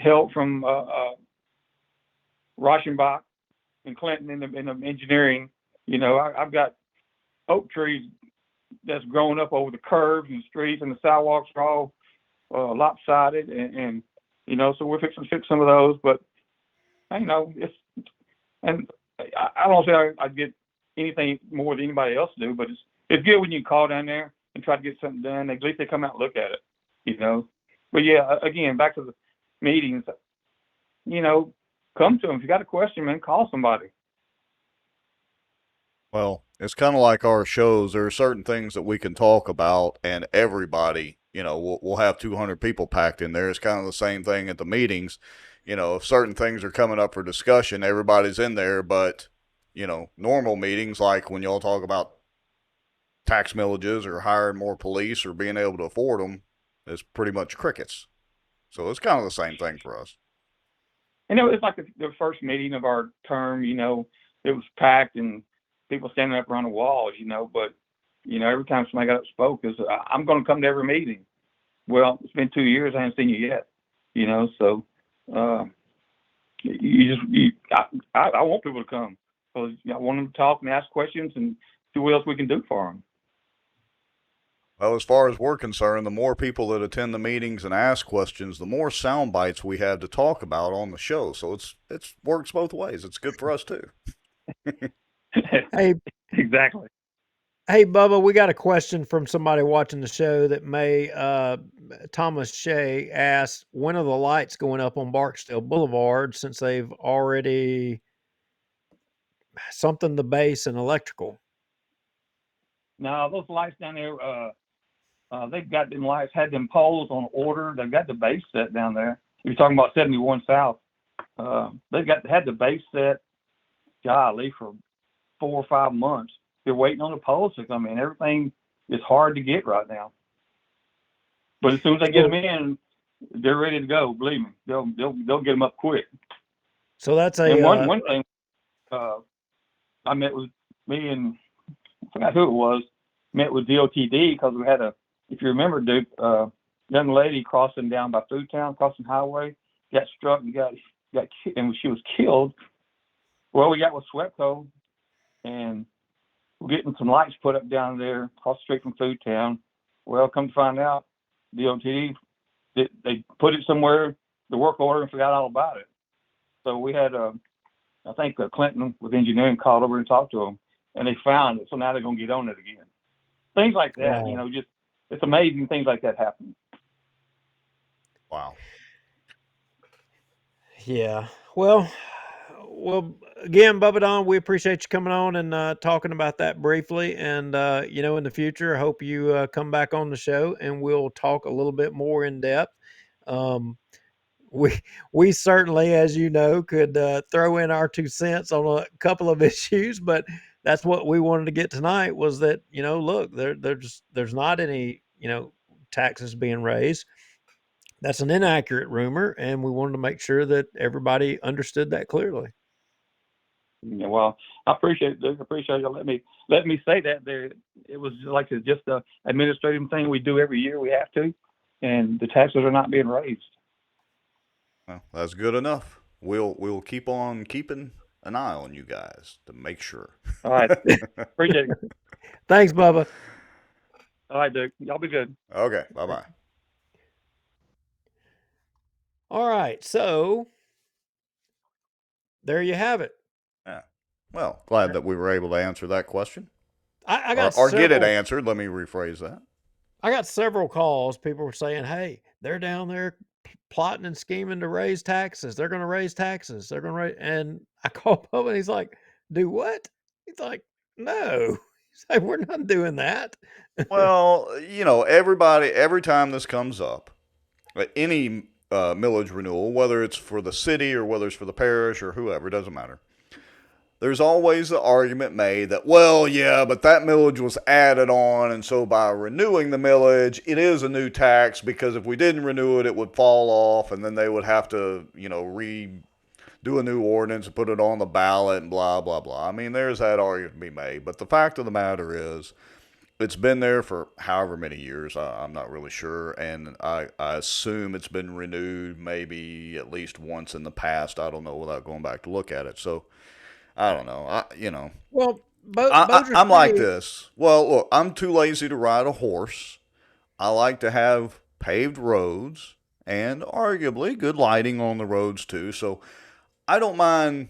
help from Rauschenbach and Clinton in the engineering. I've got oak trees that's grown up over the curbs and the streets, and the sidewalks are all lopsided, and so we're fixing to fix some of those. But it's, and I don't say I get anything more than anybody else do, but it's good when you call down there and try to get something done. At least they come out and look at it, But yeah, again, back to the meetings, come to them. If you got a question, man, call somebody. Well, it's kind of like our shows. There are certain things that we can talk about, and everybody, we'll have 200 people packed in there. It's kind of the same thing at the meetings. If certain things are coming up for discussion, everybody's in there. But, normal meetings, like when y'all talk about tax millages or hiring more police or being able to afford them, is pretty much crickets. So it's kind of the same thing for us. It's like the first meeting of our term, it was packed and people standing up around the walls, but, every time somebody got up and spoke, I'm going to come to every meeting. Well, it's been 2 years. I haven't seen you yet, so I want people to come because I want them to talk and ask questions and see what else we can do for them. Well, as far as we're concerned, the more people that attend the meetings and ask questions, the more sound bites we have to talk about on the show. So it's works both ways. It's good for us too. Hey, exactly. Hey, Bubba, we got a question from somebody watching the show that Thomas Shea asked, when are the lights going up on Barksdale Boulevard since they've already something the base and electrical? Now, those lights down there, they've got them lights, had them poles on order. They've got the base set down there. You're talking about 71 South. They've had the base set, golly, for 4 or 5 months. They're waiting on the poles to come in. Everything is hard to get right now. But as soon as they get them in, they're ready to go. Believe me, they'll get them up quick. So that's and one thing. I met with me and I forgot who it was. Met with DOTD because we had if you remember, Duke, young lady crossing down by Foodtown, crossing highway, got struck and got and she was killed. Well, we got with SWEPCO and we're getting some lights put up down there across the street from Foodtown. Well, come to find out, DOTD, they put it somewhere, the work order, and forgot all about it. So we had, I think Clinton with engineering called over and talked to them, and they found it. So now they're going to get on it again. Things like that, Wow. just it's amazing things like that happen. Wow. Yeah. Well, again, Bubba Don, we appreciate you coming on and talking about that briefly. And, in the future, I hope you come back on the show and we'll talk a little bit more in depth. We certainly, as you know, could throw in our 2 cents on a couple of issues, but that's what we wanted to get tonight was that, look, there's not any, taxes being raised. That's an inaccurate rumor, and we wanted to make sure that everybody understood that clearly. Yeah, well, I appreciate it, Duke. I appreciate you let me say that there. It was just a administrative thing we do every year. We have to, and the taxes are not being raised. Well, that's good enough. We'll keep on keeping an eye on you guys to make sure. All right. Appreciate it. Thanks, Bubba. All right, Duke. Y'all be good. Okay, bye bye. All right, so there you have it. Yeah. Well, glad that we were able to answer that question. I got Or get it several. answered. Let me rephrase that. I got several calls. People were saying, "Hey, they're down there plotting and scheming to raise taxes. They're going to raise taxes. They're going to raise." And I called Bubba, and he's like, "Do what?" He's like, "No." He's like, "We're not doing that." Well, every time this comes up, any millage renewal, whether it's for the city or whether it's for the parish or whoever, doesn't matter. There's always the argument made that, well, yeah, but that millage was added on, and so by renewing the millage, it is a new tax, because if we didn't renew it, it would fall off, and then they would have to, do a new ordinance and put it on the ballot and blah, blah, blah. I mean, there's that argument to be made. But the fact of the matter is, it's been there for however many years. I'm not really sure. And I assume it's been renewed maybe at least once in the past. I don't know without going back to look at it. So I don't know. Well, I'm like this. Well, look, I'm too lazy to ride a horse. I like to have paved roads and arguably good lighting on the roads too. So I don't mind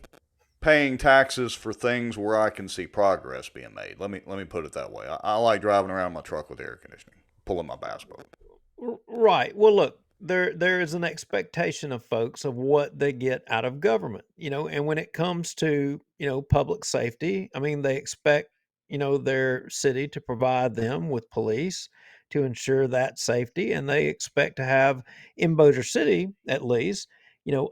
paying taxes for things where I can see progress being made. Let me put it that way. I like driving around my truck with air conditioning, pulling my bass boat. Right. Well, look, there is an expectation of folks of what they get out of government, and when it comes to, public safety, I mean, they expect, their city to provide them with police to ensure that safety, and they expect to have in Bossier City at least,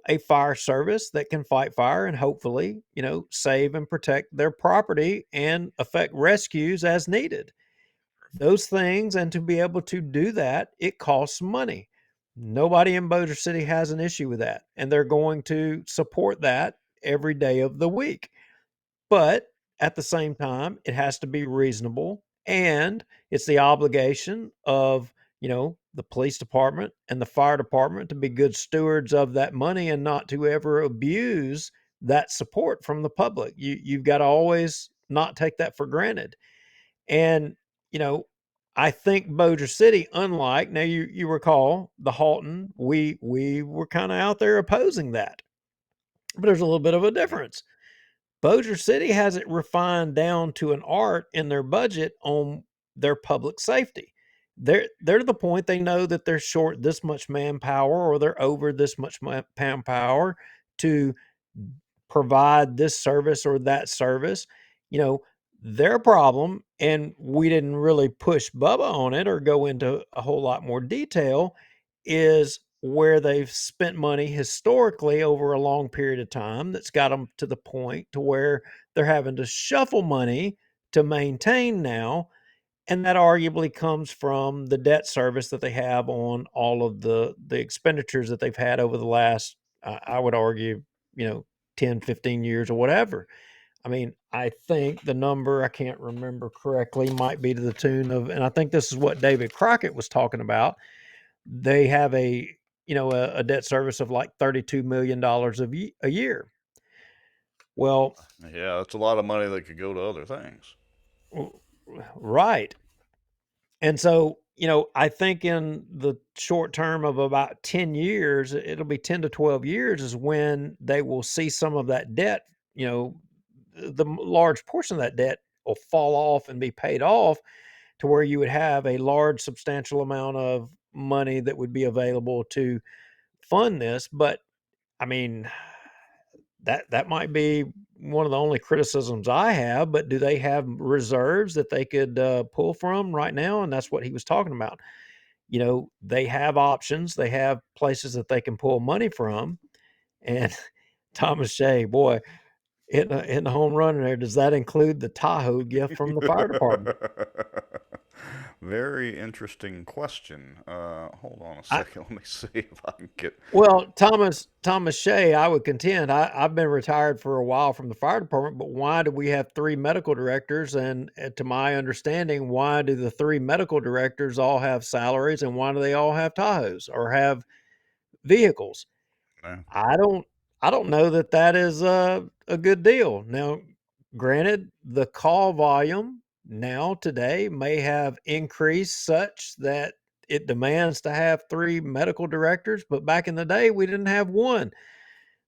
a fire service that can fight fire and hopefully, save and protect their property and effect rescues as needed. Those things, and to be able to do that, it costs money. Nobody in Bossier City has an issue with that, and they're going to support that every day of the week. But at the same time, it has to be reasonable, and it's the obligation of, the police department and the fire department to be good stewards of that money and not to ever abuse that support from the public. You've got to always not take that for granted. And, you know, I think Bossier City, unlike now, you recall the Halton, we were kind of out there opposing that, but there's a little bit of a difference. Bossier City has it refined down to an art in their budget on their public safety. They're to the point they know that they're short this much manpower or they're over this much manpower to provide this service or that service. You know, their problem, and we didn't really push Bubba on it or go into a whole lot more detail, is where they've spent money historically over a long period of time that's got them to the point to where they're having to shuffle money to maintain now. And that arguably comes from the debt service that they have on all of the expenditures that they've had over the last, I would argue, 10, 15 years or whatever. I mean, I think the number, I can't remember correctly, might be to the tune of, and I think this is what David Crockett was talking about. They have a debt service of like $32 million a year. Well, Yeah, that's a lot of money that could go to other things. right. And so, I think in the short term of about 10 years, it'll be 10 to 12 years is when they will see some of that debt, the large portion of that debt will fall off and be paid off to where you would have a large, substantial amount of money that would be available to fund this. But I mean, that might be one of the only criticisms I have, but do they have reserves that they could pull from right now? And that's what he was talking about. They have options, they have places that they can pull money from. And Thomas Shea, boy, hitting a home run there. Does that include the Tahoe gift from the fire department? Very interesting question. Hold on a second. Let me see if I can get. Well, Thomas Shea, I would contend, I've been retired for a while from the fire department, but why do we have three medical directors? And to my understanding, why do the three medical directors all have salaries, and why do they all have Tahoes or have vehicles? Yeah. I don't know that that is a good deal. Now, granted, the call volume now today may have increased such that it demands to have 3 medical directors, but back in the day, we didn't have 1.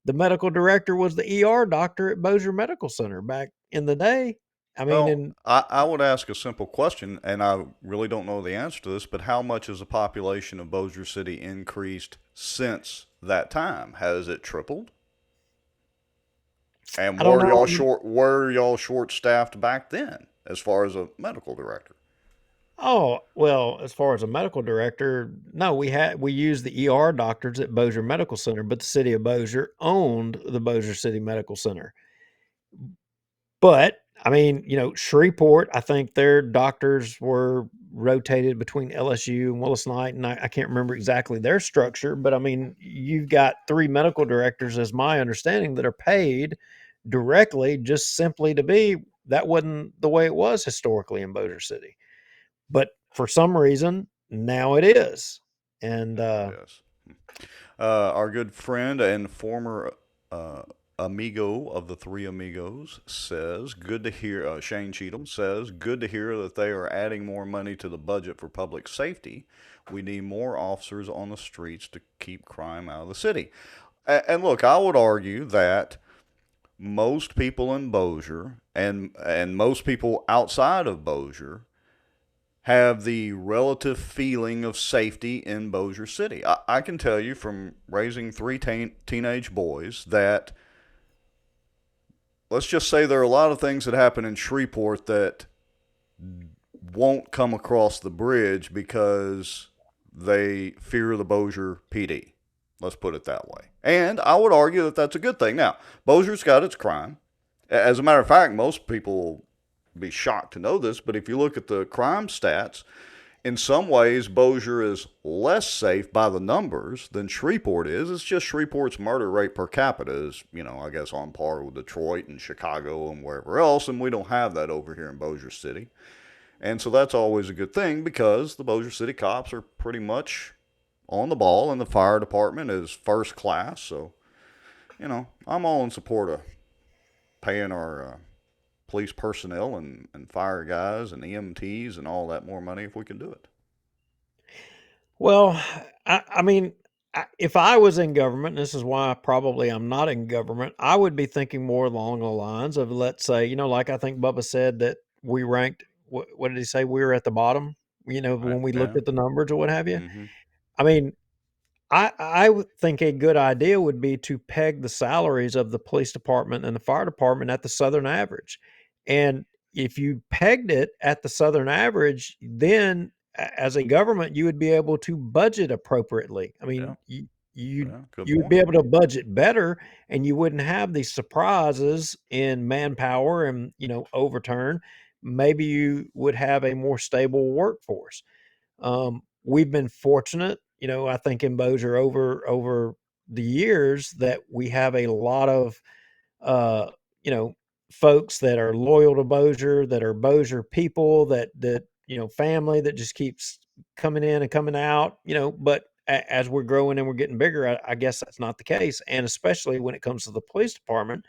The medical director was the ER doctor at Bossier Medical Center back in the day. I mean, Well, and I would ask a simple question, and I really don't know the answer to this, but how much has the population of Bossier City increased since that time? Has it tripled? And I don't know. were y'all short staffed back then as far as a medical director? Oh, well, as far as a medical director, no, we used the ER doctors at Bossier Medical Center, but the city of Bossier owned the Bossier City Medical Center. But I mean, Shreveport, I think their doctors were rotated between LSU and Willis Knight, and I can't remember exactly their structure, but I mean, you've got 3 medical directors, as my understanding, that are paid directly just simply to be. That wasn't the way it was historically in Bossier City. But for some reason, now it is. And Yes. Our good friend and former amigo of the 3 amigos says, good to hear, Shane Cheatham says, good to hear that they are adding more money to the budget for public safety. We need more officers on the streets to keep crime out of the city. And look, I would argue that most people in Bossier and most people outside of Bossier have the relative feeling of safety in Bossier City. I can tell you from raising 3 teenage boys that, let's just say there are a lot of things that happen in Shreveport that won't come across the bridge because they fear the Bossier PD. Let's put it that way. And I would argue that that's a good thing. Now, Bossier's got its crime. As a matter of fact, most people be shocked to know this, but if you look at the crime stats, in some ways, Bossier is less safe by the numbers than Shreveport is. It's just Shreveport's murder rate per capita is, I guess on par with Detroit and Chicago and wherever else, and we don't have that over here in Bossier City. And so that's always a good thing because the Bossier City cops are pretty much on the ball, and the fire department is first class. So, I'm all in support of paying our police personnel and fire guys and EMTs and all that more money if we can do it. well, I mean, if I was in government, and this is why probably I'm not in government, I would be thinking more along the lines of, let's say, like I think Bubba said that we ranked. What did he say? We were at the bottom. Right? When we looked Yeah. at the numbers or what have you. Mm-hmm. I mean, I would think a good idea would be to peg the salaries of the police department and the fire department at the Southern average. And if you pegged it at the Southern average, then as a government, you would be able to budget appropriately. I Yeah. mean, you Yeah. Good you would be point. able to budget better, and you wouldn't have these surprises in manpower and overturn. Maybe you would have a more stable workforce. We've been fortunate, I think in Bossier over the years that we have a lot of uh, you know, folks that are loyal to Bossier, that are Bossier people, that family that just keeps coming in and coming out, but as we're growing and we're getting bigger, I guess that's not the case. And especially when it comes to the police department,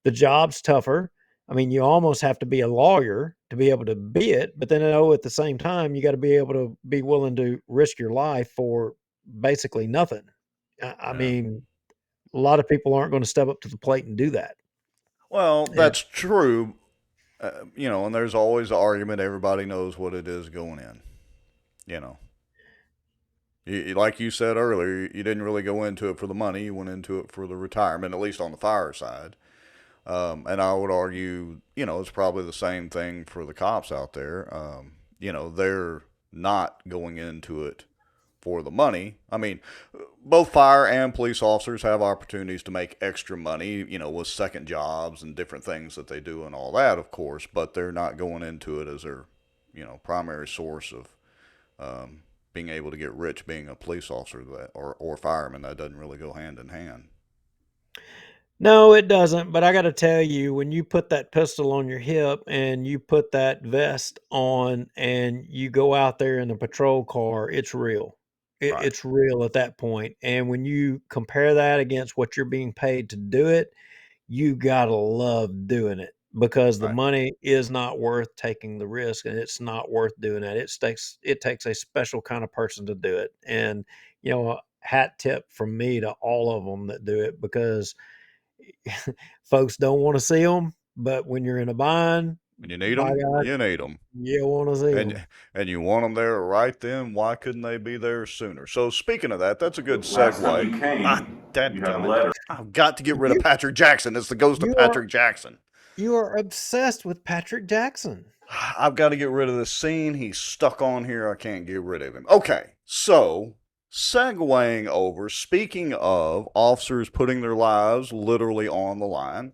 the job's tougher. I mean, you almost have to be a lawyer to be able to be it, but then at the same time, you got to be able to be willing to risk your life for basically nothing. I Yeah. mean, a lot of people aren't going to step up to the plate and do that. Well, And that's true. And there's always the argument everybody knows what it is going in. You know, like you said earlier, you didn't really go into it for the money. You went into it for the retirement, at least on the fire side. And I would argue, it's probably the same thing for the cops out there. They're not going into it for the money. I mean, both fire and police officers have opportunities to make extra money, with second jobs and different things that they do and all that, of course, but they're not going into it as their, primary source of being able to get rich being a police officer or fireman. That doesn't really go hand in hand. no, it doesn't. But I got to tell you, when you put that pistol on your hip and you put that vest on and you go out there in a patrol car, it's real. Right. It's real at that point. And when you compare that against what you're being paid to do it, you gotta love doing it because the Right. money is not worth taking the risk and it's not worth doing that. It takes a special kind of person to do it. And, a hat tip from me to all of them that do it because folks don't want to see them, but when you're in a bind, When you need by them, God, you need them. you want to see them. And you want them there right then. Why couldn't they be there sooner? So speaking of that, that's a good Last time segue. you came, you had a Dadgummit. letter. I've got to get rid of You Patrick Jackson. It's the ghost of you are Patrick Jackson. you are obsessed with Patrick Jackson. I've got to get rid of this scene. He's stuck on here. I can't get rid of him. Okay, so segueing over, speaking of officers putting their lives literally on the line,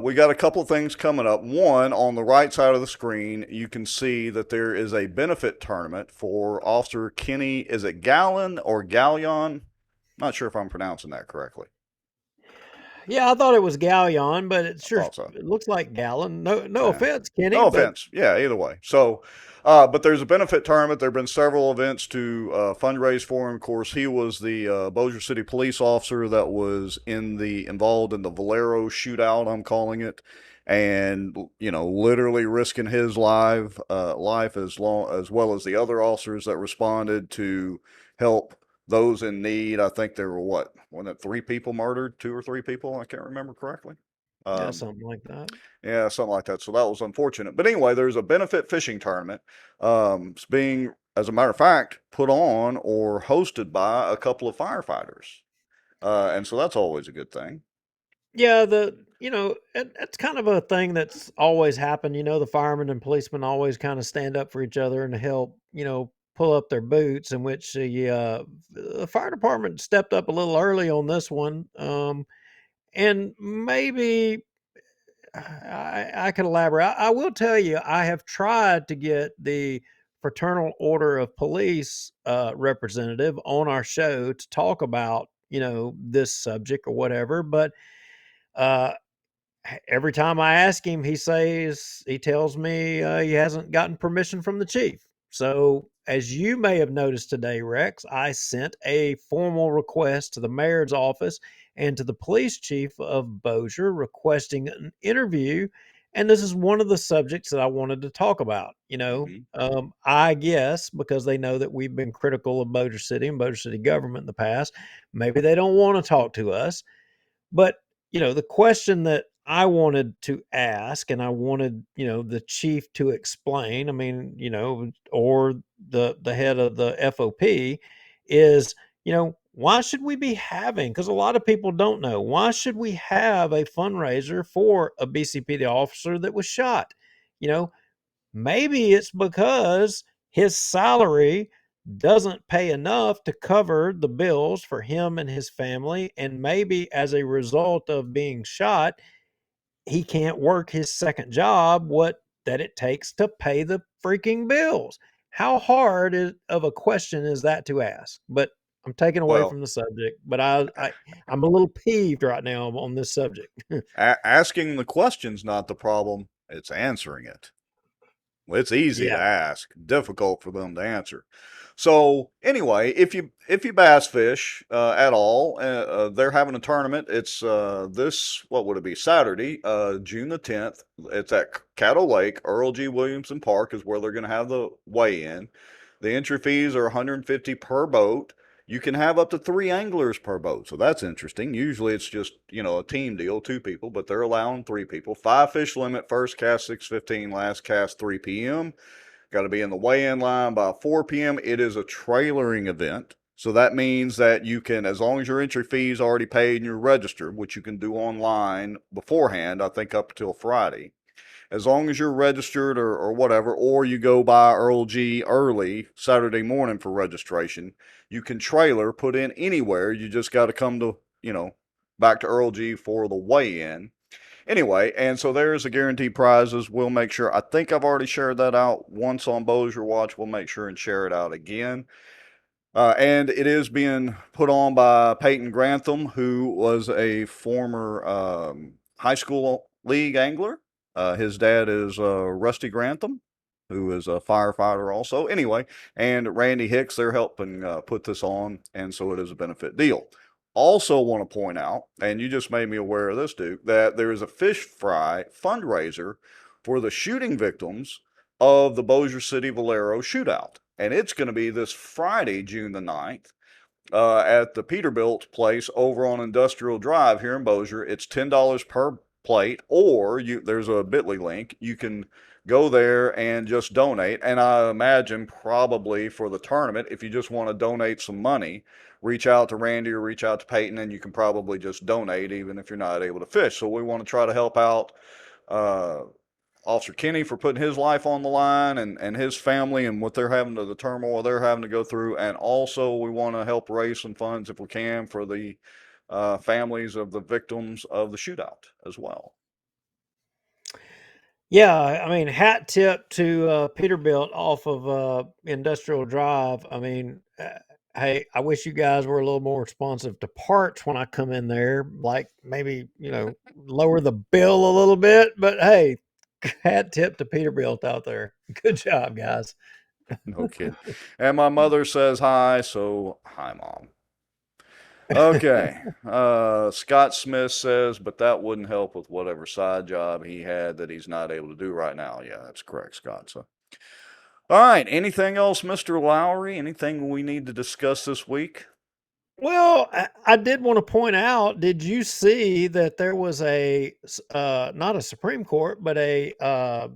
we got a couple of things coming up. One, on the right side of the screen, you can see that there is a benefit tournament for Officer Kenny. Is it Gallon or Gallion? Not sure if I'm pronouncing that correctly. Yeah, I thought it was Galleon, but I thought so. it looks like Gallon. No Yeah. offense, Kenny, No but offense. Yeah, either way. So, but there's a benefit tournament. There have been several events to fundraise for him. Of course, he was the Bossier City police officer that was involved in the Valero shootout, I'm calling it, and literally risking his life as well as the other officers that responded to help those in need. I think there were wasn't it 3 people murdered, 2 or 3 people? I can't remember correctly. yeah, something like that. Yeah, something like that. So that was unfortunate. But anyway, there's a benefit fishing tournament. It's being, as a matter of fact, put on or hosted by a couple of firefighters. And so that's always a good thing. Yeah, it's kind of a thing that's always happened. The firemen and policemen always kind of stand up for each other and help, pull up their boots. In which the fire department stepped up a little early on this one, and maybe I could elaborate. I will tell you, I have tried to get the Fraternal Order of Police representative on our show to talk about, this subject or whatever, but uh, every time I ask him, he tells me he hasn't gotten permission from the chief. So, as you may have noticed today, Rex, I sent a formal request to the mayor's office and to the police chief of Bossier requesting an interview. And this is one of the subjects that I wanted to talk about. I guess because they know that we've been critical of Bossier City and Bossier City government in the past, maybe they don't want to talk to us. But, the question that I wanted to ask and I wanted, the chief to explain, I mean, or the head of the FOP is, why should we be having, because a lot of people don't know, why should we have a fundraiser for a BCPD officer that was shot? You know, Maybe it's because his salary doesn't pay enough to cover the bills for him and his family. And maybe as a result of being shot, he can't work his second job, that it takes to pay the freaking bills. How hard of a question is that to ask? But I'm taking away Well, from the subject, but I'm a little peeved right now on this subject. asking the question's not the problem. It's answering it. Well, it's easy to Yeah. ask, difficult for them to answer. So anyway, if you bass fish at all, they're having a tournament. It's what would it be, Saturday, June the 10th. It's at Caddo Lake. Earl G. Williamson Park is where they're going to have the weigh-in. The entry fees are $150 per boat. You can have up to 3 anglers per boat, so that's interesting. Usually it's just, a team deal, 2 people, but they're allowing 3 people. 5 fish limit, first cast 6:15, last cast 3 p.m. Got to be in the weigh-in line by 4 p.m. It is a trailering event, so that means that you can, as long as your entry fee is already paid and you're registered, which you can do online beforehand, I think up until Friday. As long as you're registered or whatever, or you go by Earl G early Saturday morning for registration, you can trailer, put in anywhere. You just got to come to, back to Earl G for the weigh-in. Anyway, and so there's the guaranteed prizes. We'll make sure, I think I've already shared that out once on Bossier Watch. We'll make sure and share it out again. And it is being put on by Peyton Grantham, who was a former high school league angler. His dad is Rusty Grantham. who is a firefighter also. Anyway, and Randy Hicks, they're helping put this on, and so it is a benefit deal. Also want to point out, and you just made me aware of this, Duke, that there is a fish fry fundraiser for the shooting victims of the Bossier City Valero shootout. And it's going to be this Friday, June the 9th, at the Peterbilt place over on Industrial Drive here in Bossier. It's $10 per plate, or there's a bit.ly link. You can go there and just donate. And I imagine probably for the tournament, if you just want to donate some money, reach out to Randy or reach out to Peyton, and you can probably just donate even if you're not able to fish. So we want to try to help out Officer Kenny for putting his life on the line and his family and what they're having to, the turmoil they're having to go through. And also we want to help raise some funds if we can for the families of the victims of the shootout as well. Yeah, I mean, hat tip to Peterbilt off of Industrial Drive. I mean, hey, I wish you guys were a little more responsive to parts when I come in there. Like maybe lower the bill a little bit. But hey, hat tip to Peterbilt out there. Good job, guys. No kidding. And my mother says hi, so hi, Mom. Okay. Scott Smith says, but that wouldn't help with whatever side job he had that he's not able to do right now. Yeah, that's correct, Scott. So, all right. Anything else, Mr. Lowry? Anything we need to discuss this week? Well, I did want to point out, did you see that there was not a Supreme Court, but a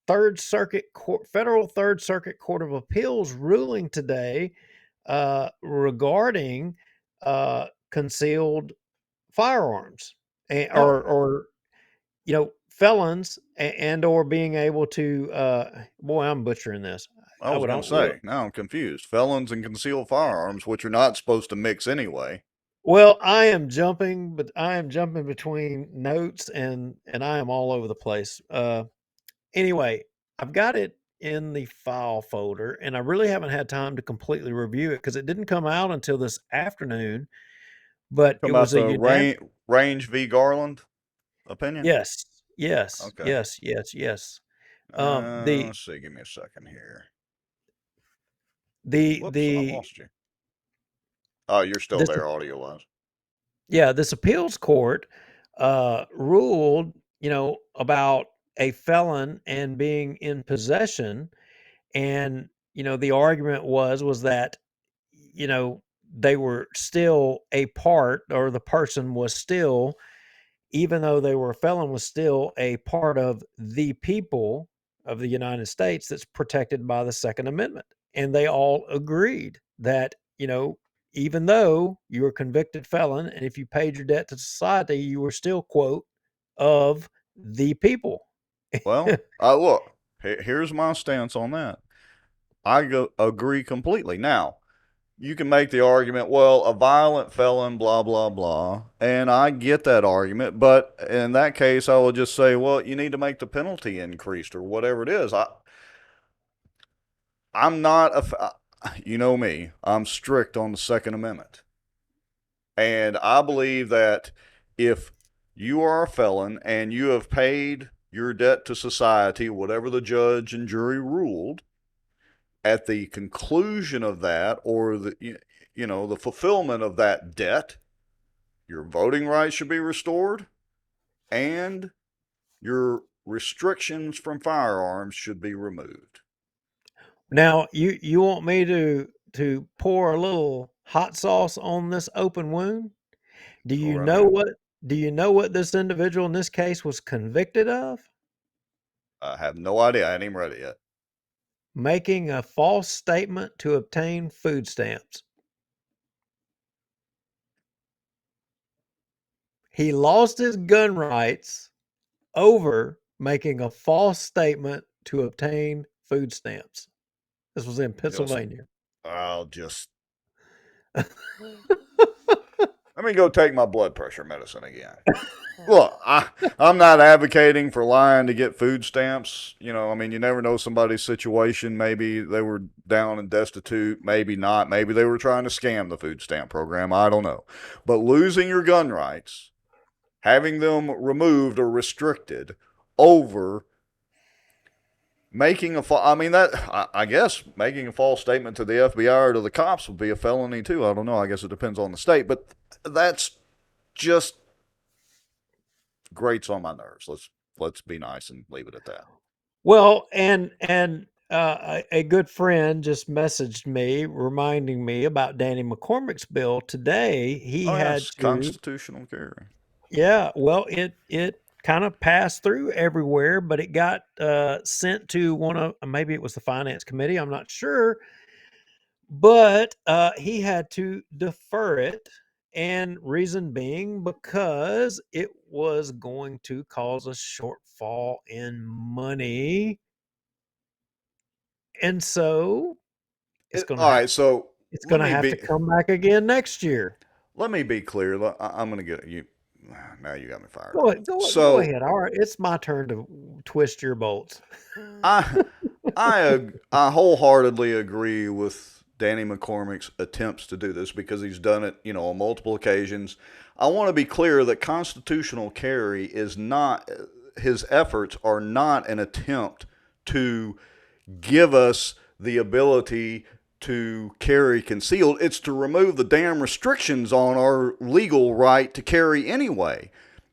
Third Circuit Court, Federal Third Circuit Court of Appeals ruling today regarding concealed firearms or felons and or being able to boy, I'm butchering this. I was going to say, now I'm confused. Felons and concealed firearms, which are not supposed to mix anyway. Well, I am jumping between notes and I am all over the place. Anyway, I've got it in the file folder, and I really haven't had time to completely review it because it didn't come out until this afternoon. But it was a Range v. Garland opinion. Yes. Okay. Yes. Let's see. Give me a second here. Whoops, I lost you. Oh, you're still there, audio-wise. Yeah, this appeals court ruled, about a felon and being in possession, and the argument was that they were still a part, or the person was still, even though they were a felon, was still a part of the people of the United States that's protected by the Second Amendment. And they all agreed that, even though you were a convicted felon, and if you paid your debt to society, you were still, quote, of the people. Well, look, here's my stance on that. I agree completely. Now, you can make the argument, well, a violent felon, blah, blah, blah. And I get that argument. But in that case, I will just say, well, you need to make the penalty increased or whatever it is. I'm not, you know me, I'm strict on the Second Amendment. And I believe that if you are a felon and you have paid your debt to society, whatever the judge and jury ruled, at the conclusion of that, or the fulfillment of that debt, your voting rights should be restored, and your restrictions from firearms should be removed. Now, you want me to pour a little hot sauce on this open wound? Do you know what this individual in this case was convicted of? I have no idea. I hadn't even read it yet. Making a false statement to obtain food stamps. He lost his gun rights over making a false statement to obtain food stamps. This was in Pennsylvania. Let me go take my blood pressure medicine again. Look, I'm not advocating for lying to get food stamps. You never know somebody's situation. Maybe they were down and destitute. Maybe not. Maybe they were trying to scam the food stamp program. I don't know. But losing your gun rights, having them removed or restricted over making a I mean that I guess making a false statement to the FBI or to the cops would be a felony too. I don't know. I guess it depends on the state, but that's just grates on my nerves. Let's be nice and leave it at that. Well, a good friend just messaged me reminding me about Danny McCormick's bill today. He Oh had yes, to, constitutional carry. yeah, well, it kind of passed through everywhere, but it got sent to one of, maybe it was the finance committee, I'm not sure, but he had to defer it, and reason being because it was going to cause a shortfall in money, and so it's gonna All right, so it's let gonna me have to be come back again next year. let me be clear. I'm going to get you. Now you got me fired Go up. ahead, go So ahead. All right, it's my turn to twist your bolts. I I wholeheartedly agree with Danny McCormick's attempts to do this because he's done it, on multiple occasions. I want to be clear that constitutional carry is not his efforts are not an attempt to give us the ability to carry concealed. It's to remove the damn restrictions on our legal right to carry anyway.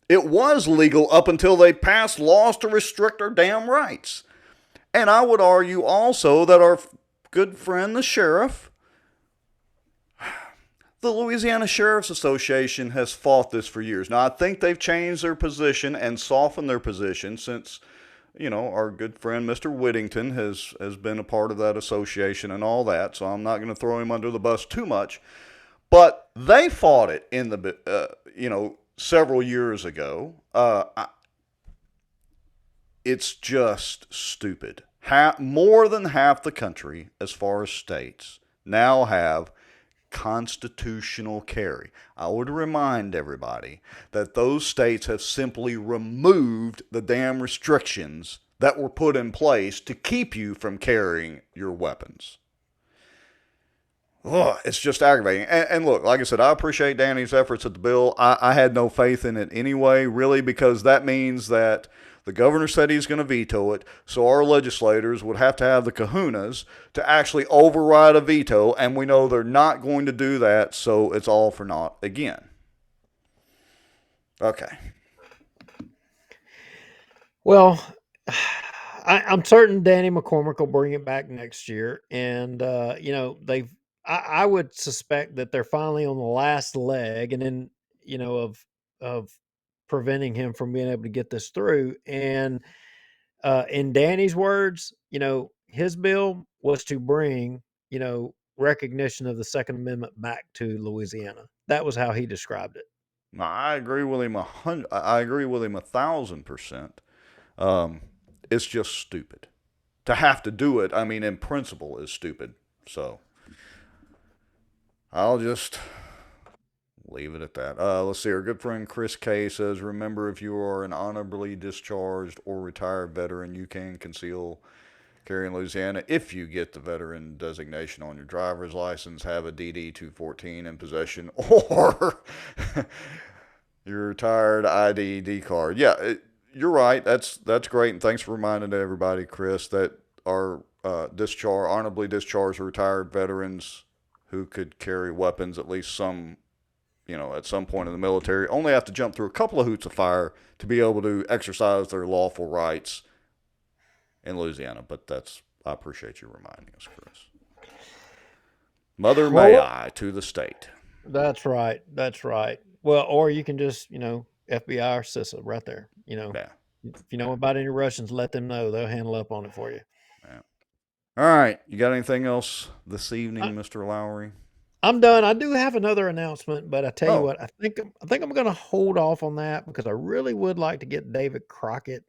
It was legal up until they passed laws to restrict our damn rights. And I would argue also that our good friend, the sheriff, the Louisiana Sheriff's Association has fought this for years. Now, I think they've changed their position and softened their position since, our good friend, Mr. Whittington, has been a part of that association and all that. So I'm not going to throw him under the bus too much. But they fought it in several years ago. It's just stupid. More than half the country, as far as states, now have constitutional carry. I would remind everybody that those states have simply removed the damn restrictions that were put in place to keep you from carrying your weapons. Ugh, it's just aggravating. And look, like I said, I appreciate Danny's efforts at the bill. I had no faith in it anyway, really, because that means that the governor said he's going to veto it, so our legislators would have to have the kahunas to actually override a veto, and we know they're not going to do that, so it's all for naught again. Okay. Well, I'm certain Danny McCormick will bring it back next year, and they've. I would suspect that they're finally on the last leg, and then of preventing him from being able to get this through. And in Danny's words, his bill was to bring recognition of the Second Amendment back to Louisiana. That was how he described it. I agree with him 1,000%. It's just stupid. To have to do it, I mean, in principle, is stupid. So I'll just leave it at that. Let's see. Our good friend Chris K says, remember, if you are an honorably discharged or retired veteran, you can conceal carry in Louisiana if you get the veteran designation on your driver's license, have a DD 214 in possession, or your retired ID card. Yeah, you're right. That's great, and thanks for reminding everybody, Chris, that our honorably discharged or retired veterans who could carry weapons, at least some, at some point in the military, only have to jump through a couple of hoops of fire to be able to exercise their lawful rights in Louisiana. But I appreciate you reminding us, Chris. Mother may I to the state. That's right. That's right. Well, or you can just, FBI or CISA right there. Yeah. If you know about any Russians, let them know. They'll handle up on it for you. Yeah. All right. You got anything else this evening, Mr. Lowry? I'm done. I do have another announcement, but I tell you what, I think I'm going to hold off on that because I really would like to get David Crockett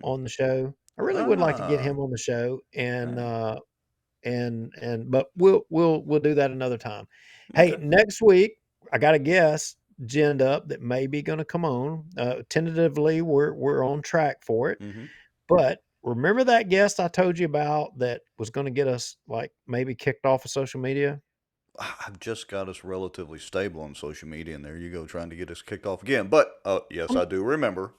on the show. I really would like to get him on the show, and but we'll do that another time. Okay. Hey, next week I got a guest ginned up that may be going to come on. Tentatively, we're on track for it, but remember that guest I told you about that was going to get us maybe kicked off of social media? I've just got us relatively stable on social media, and there you go, trying to get us kicked off again. But yes, I do remember.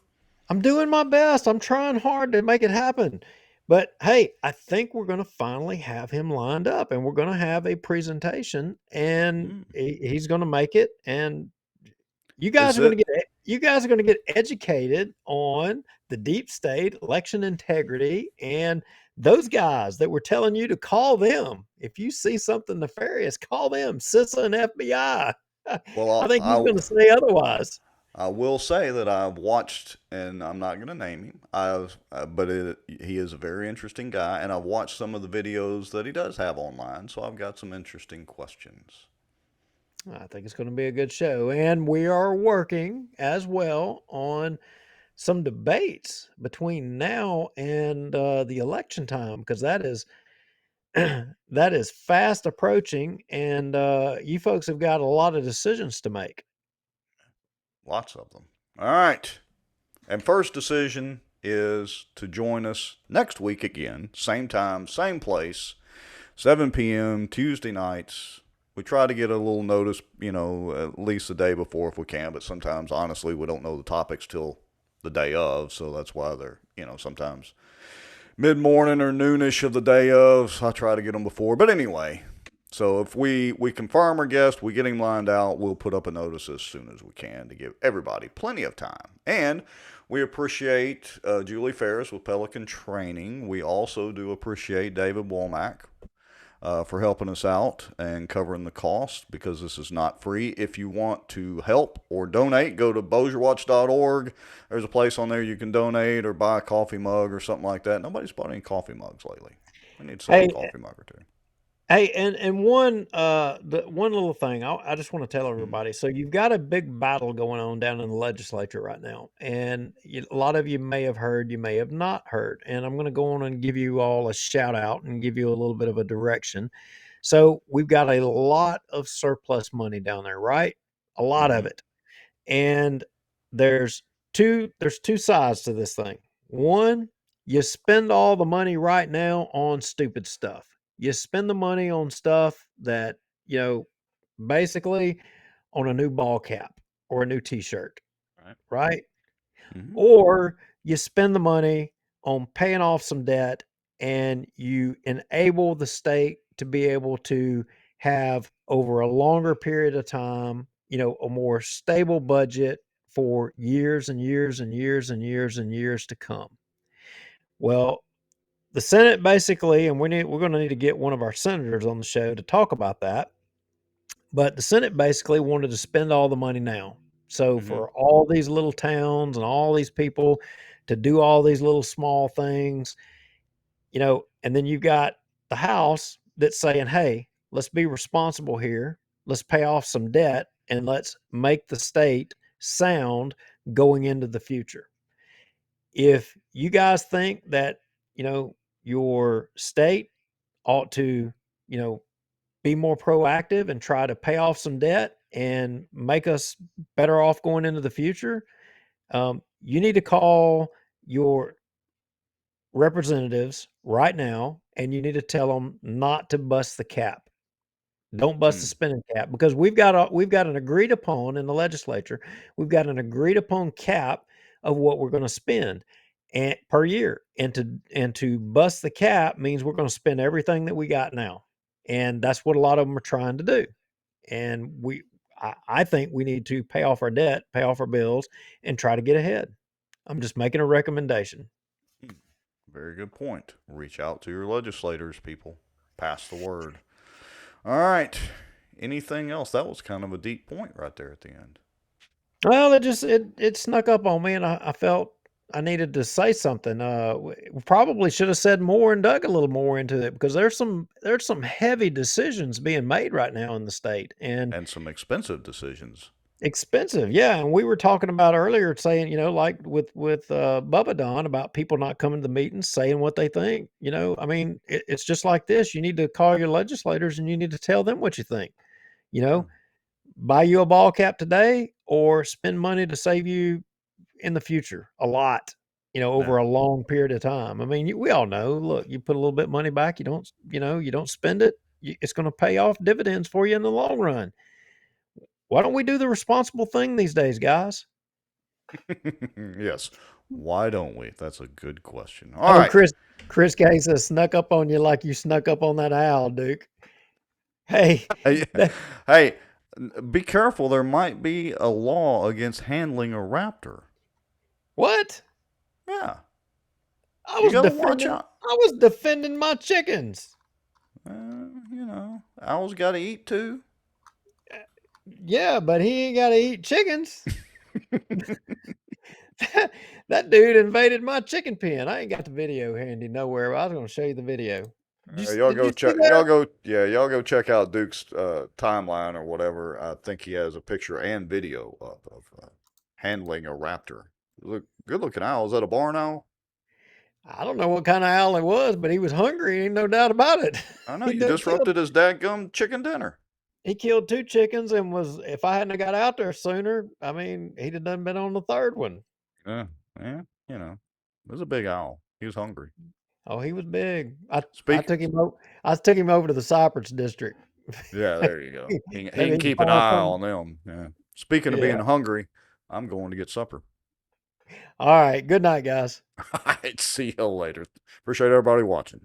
I'm doing my best. I'm trying hard to make it happen. But hey, I think we're going to finally have him lined up, and we're going to have a presentation, and he's going to make it. And you guys Is are going it? to get educated on the deep state, election integrity, and those guys that were telling you to call them if you see something nefarious. Call them, CISA and FBI. I Well, think he's going to say otherwise. I will say that I've watched, and I'm not going to name him. He is a very interesting guy, and I've watched some of the videos that he does have online. So I've got some interesting questions. I think it's going to be a good show, and we are working as well on some debates between now and the election time, because that is that is fast approaching, and you folks have got a lot of decisions to make. Lots of them. All right. And first decision is to join us next week again, same time, same place, 7 p.m. Tuesday nights. We try to get a little notice, at least the day before if we can, but sometimes, honestly, we don't know the topics till the day of, so that's why they're, sometimes mid-morning or noonish of the day of. So I try to get them before. But anyway, so if we confirm our guest, we get him lined out, we'll put up a notice as soon as we can to give everybody plenty of time. And we appreciate Julie Ferris with Pelican Training. We also do appreciate David Womack for helping us out and covering the cost, because this is not free. If you want to help or donate, go to bossierwatch.org. There's a place on there you can donate or buy a coffee mug or something like that. Nobody's bought any coffee mugs lately. We need to sell a coffee mug or two. Hey, and one one little thing I just want to tell everybody. So you've got a big battle going on down in the legislature right now, and a lot of you may have heard, you may have not heard, and I'm going to go on and give you all a shout out and give you a little bit of a direction. So we've got a lot of surplus money down there, right? A lot of it. And there's two sides to this thing. One, you spend all the money right now on stupid stuff. You spend the money on stuff that, basically on a new ball cap or a new t-shirt, right? Or you spend the money on paying off some debt, and you enable the state to be able to have, over a longer period of time, a more stable budget for years and years and years and years and years to come. Well, the Senate basically, and we're going to need to get one of our senators on the show to talk about that. But the Senate basically wanted to spend all the money now. So for all these little towns and all these people to do all these little small things, and then you've got the House that's saying, hey, let's be responsible here. Let's pay off some debt, and let's make the state sound going into the future. If you guys think that, your state ought to, be more proactive and try to pay off some debt and make us better off going into the future, you need to call your representatives right now, and you need to tell them not to bust the cap. Don't bust the spending cap, because we've got an agreed upon in the legislature. We've got an agreed upon cap of what we're going to spend and per year, and to bust the cap means we're going to spend everything that we got now, and that's what a lot of them are trying to do. And I think we need to pay off our debt, pay off our bills, and try to get ahead. I'm just making a recommendation. Very good point. Reach out to your legislators, people. Pass the word. All right. Anything else? That was kind of a deep point right there at the end. Well, it snuck up on me, and I felt I needed to say something. We probably should have said more and dug a little more into it, because there's some heavy decisions being made right now in the state, and some expensive decisions. Expensive, yeah. And we were talking about earlier, saying, like with Bubba Don, about people not coming to the meetings, saying what they think. I mean, it's just like this. You need to call your legislators, and you need to tell them what you think. Buy you a ball cap today, or spend money to save you in the future a lot. Over a long period of time. I mean, we all know. Look, you put a little bit of money back. You don't spend it. It's going to pay off dividends for you in the long run. Why don't we do the responsible thing these days, guys? Yes. Why don't we? That's a good question. All Oh, right. Chris Gay says snuck up on you like you snuck up on that owl, Duke. Hey, Hey, be careful. There might be a law against handling a raptor. what? Yeah. I You was gotta watch defending. out. I was defending my chickens. You know, owls got to eat too. Yeah, but he ain't got to eat chickens. That dude invaded my chicken pen. I ain't got the video handy nowhere, but I was going to show you the video. Y'all Did go you see check. that? Y'all go check out Duke's timeline or whatever. I think he has a picture and video up of handling a raptor. Look, good looking owl. Is that a barn owl? I don't know what kind of owl it was, but he was hungry. Ain't no doubt about it. I know He you done killed. disrupted his dadgum chicken dinner. He killed 2 chickens and was. If I hadn't got out there sooner, I mean, he'd have done been on the 3rd one. Yeah, you know, it was a big owl. He was hungry. Oh, he was big. I Speak. took him. I took him over to the Cypress district. Yeah, there you go. He Maybe can he can keep an find eye some. on them. Yeah. Speaking of Yeah. being hungry, I'm going to get supper. All right. Good night, guys. All right. See you later. Appreciate everybody watching.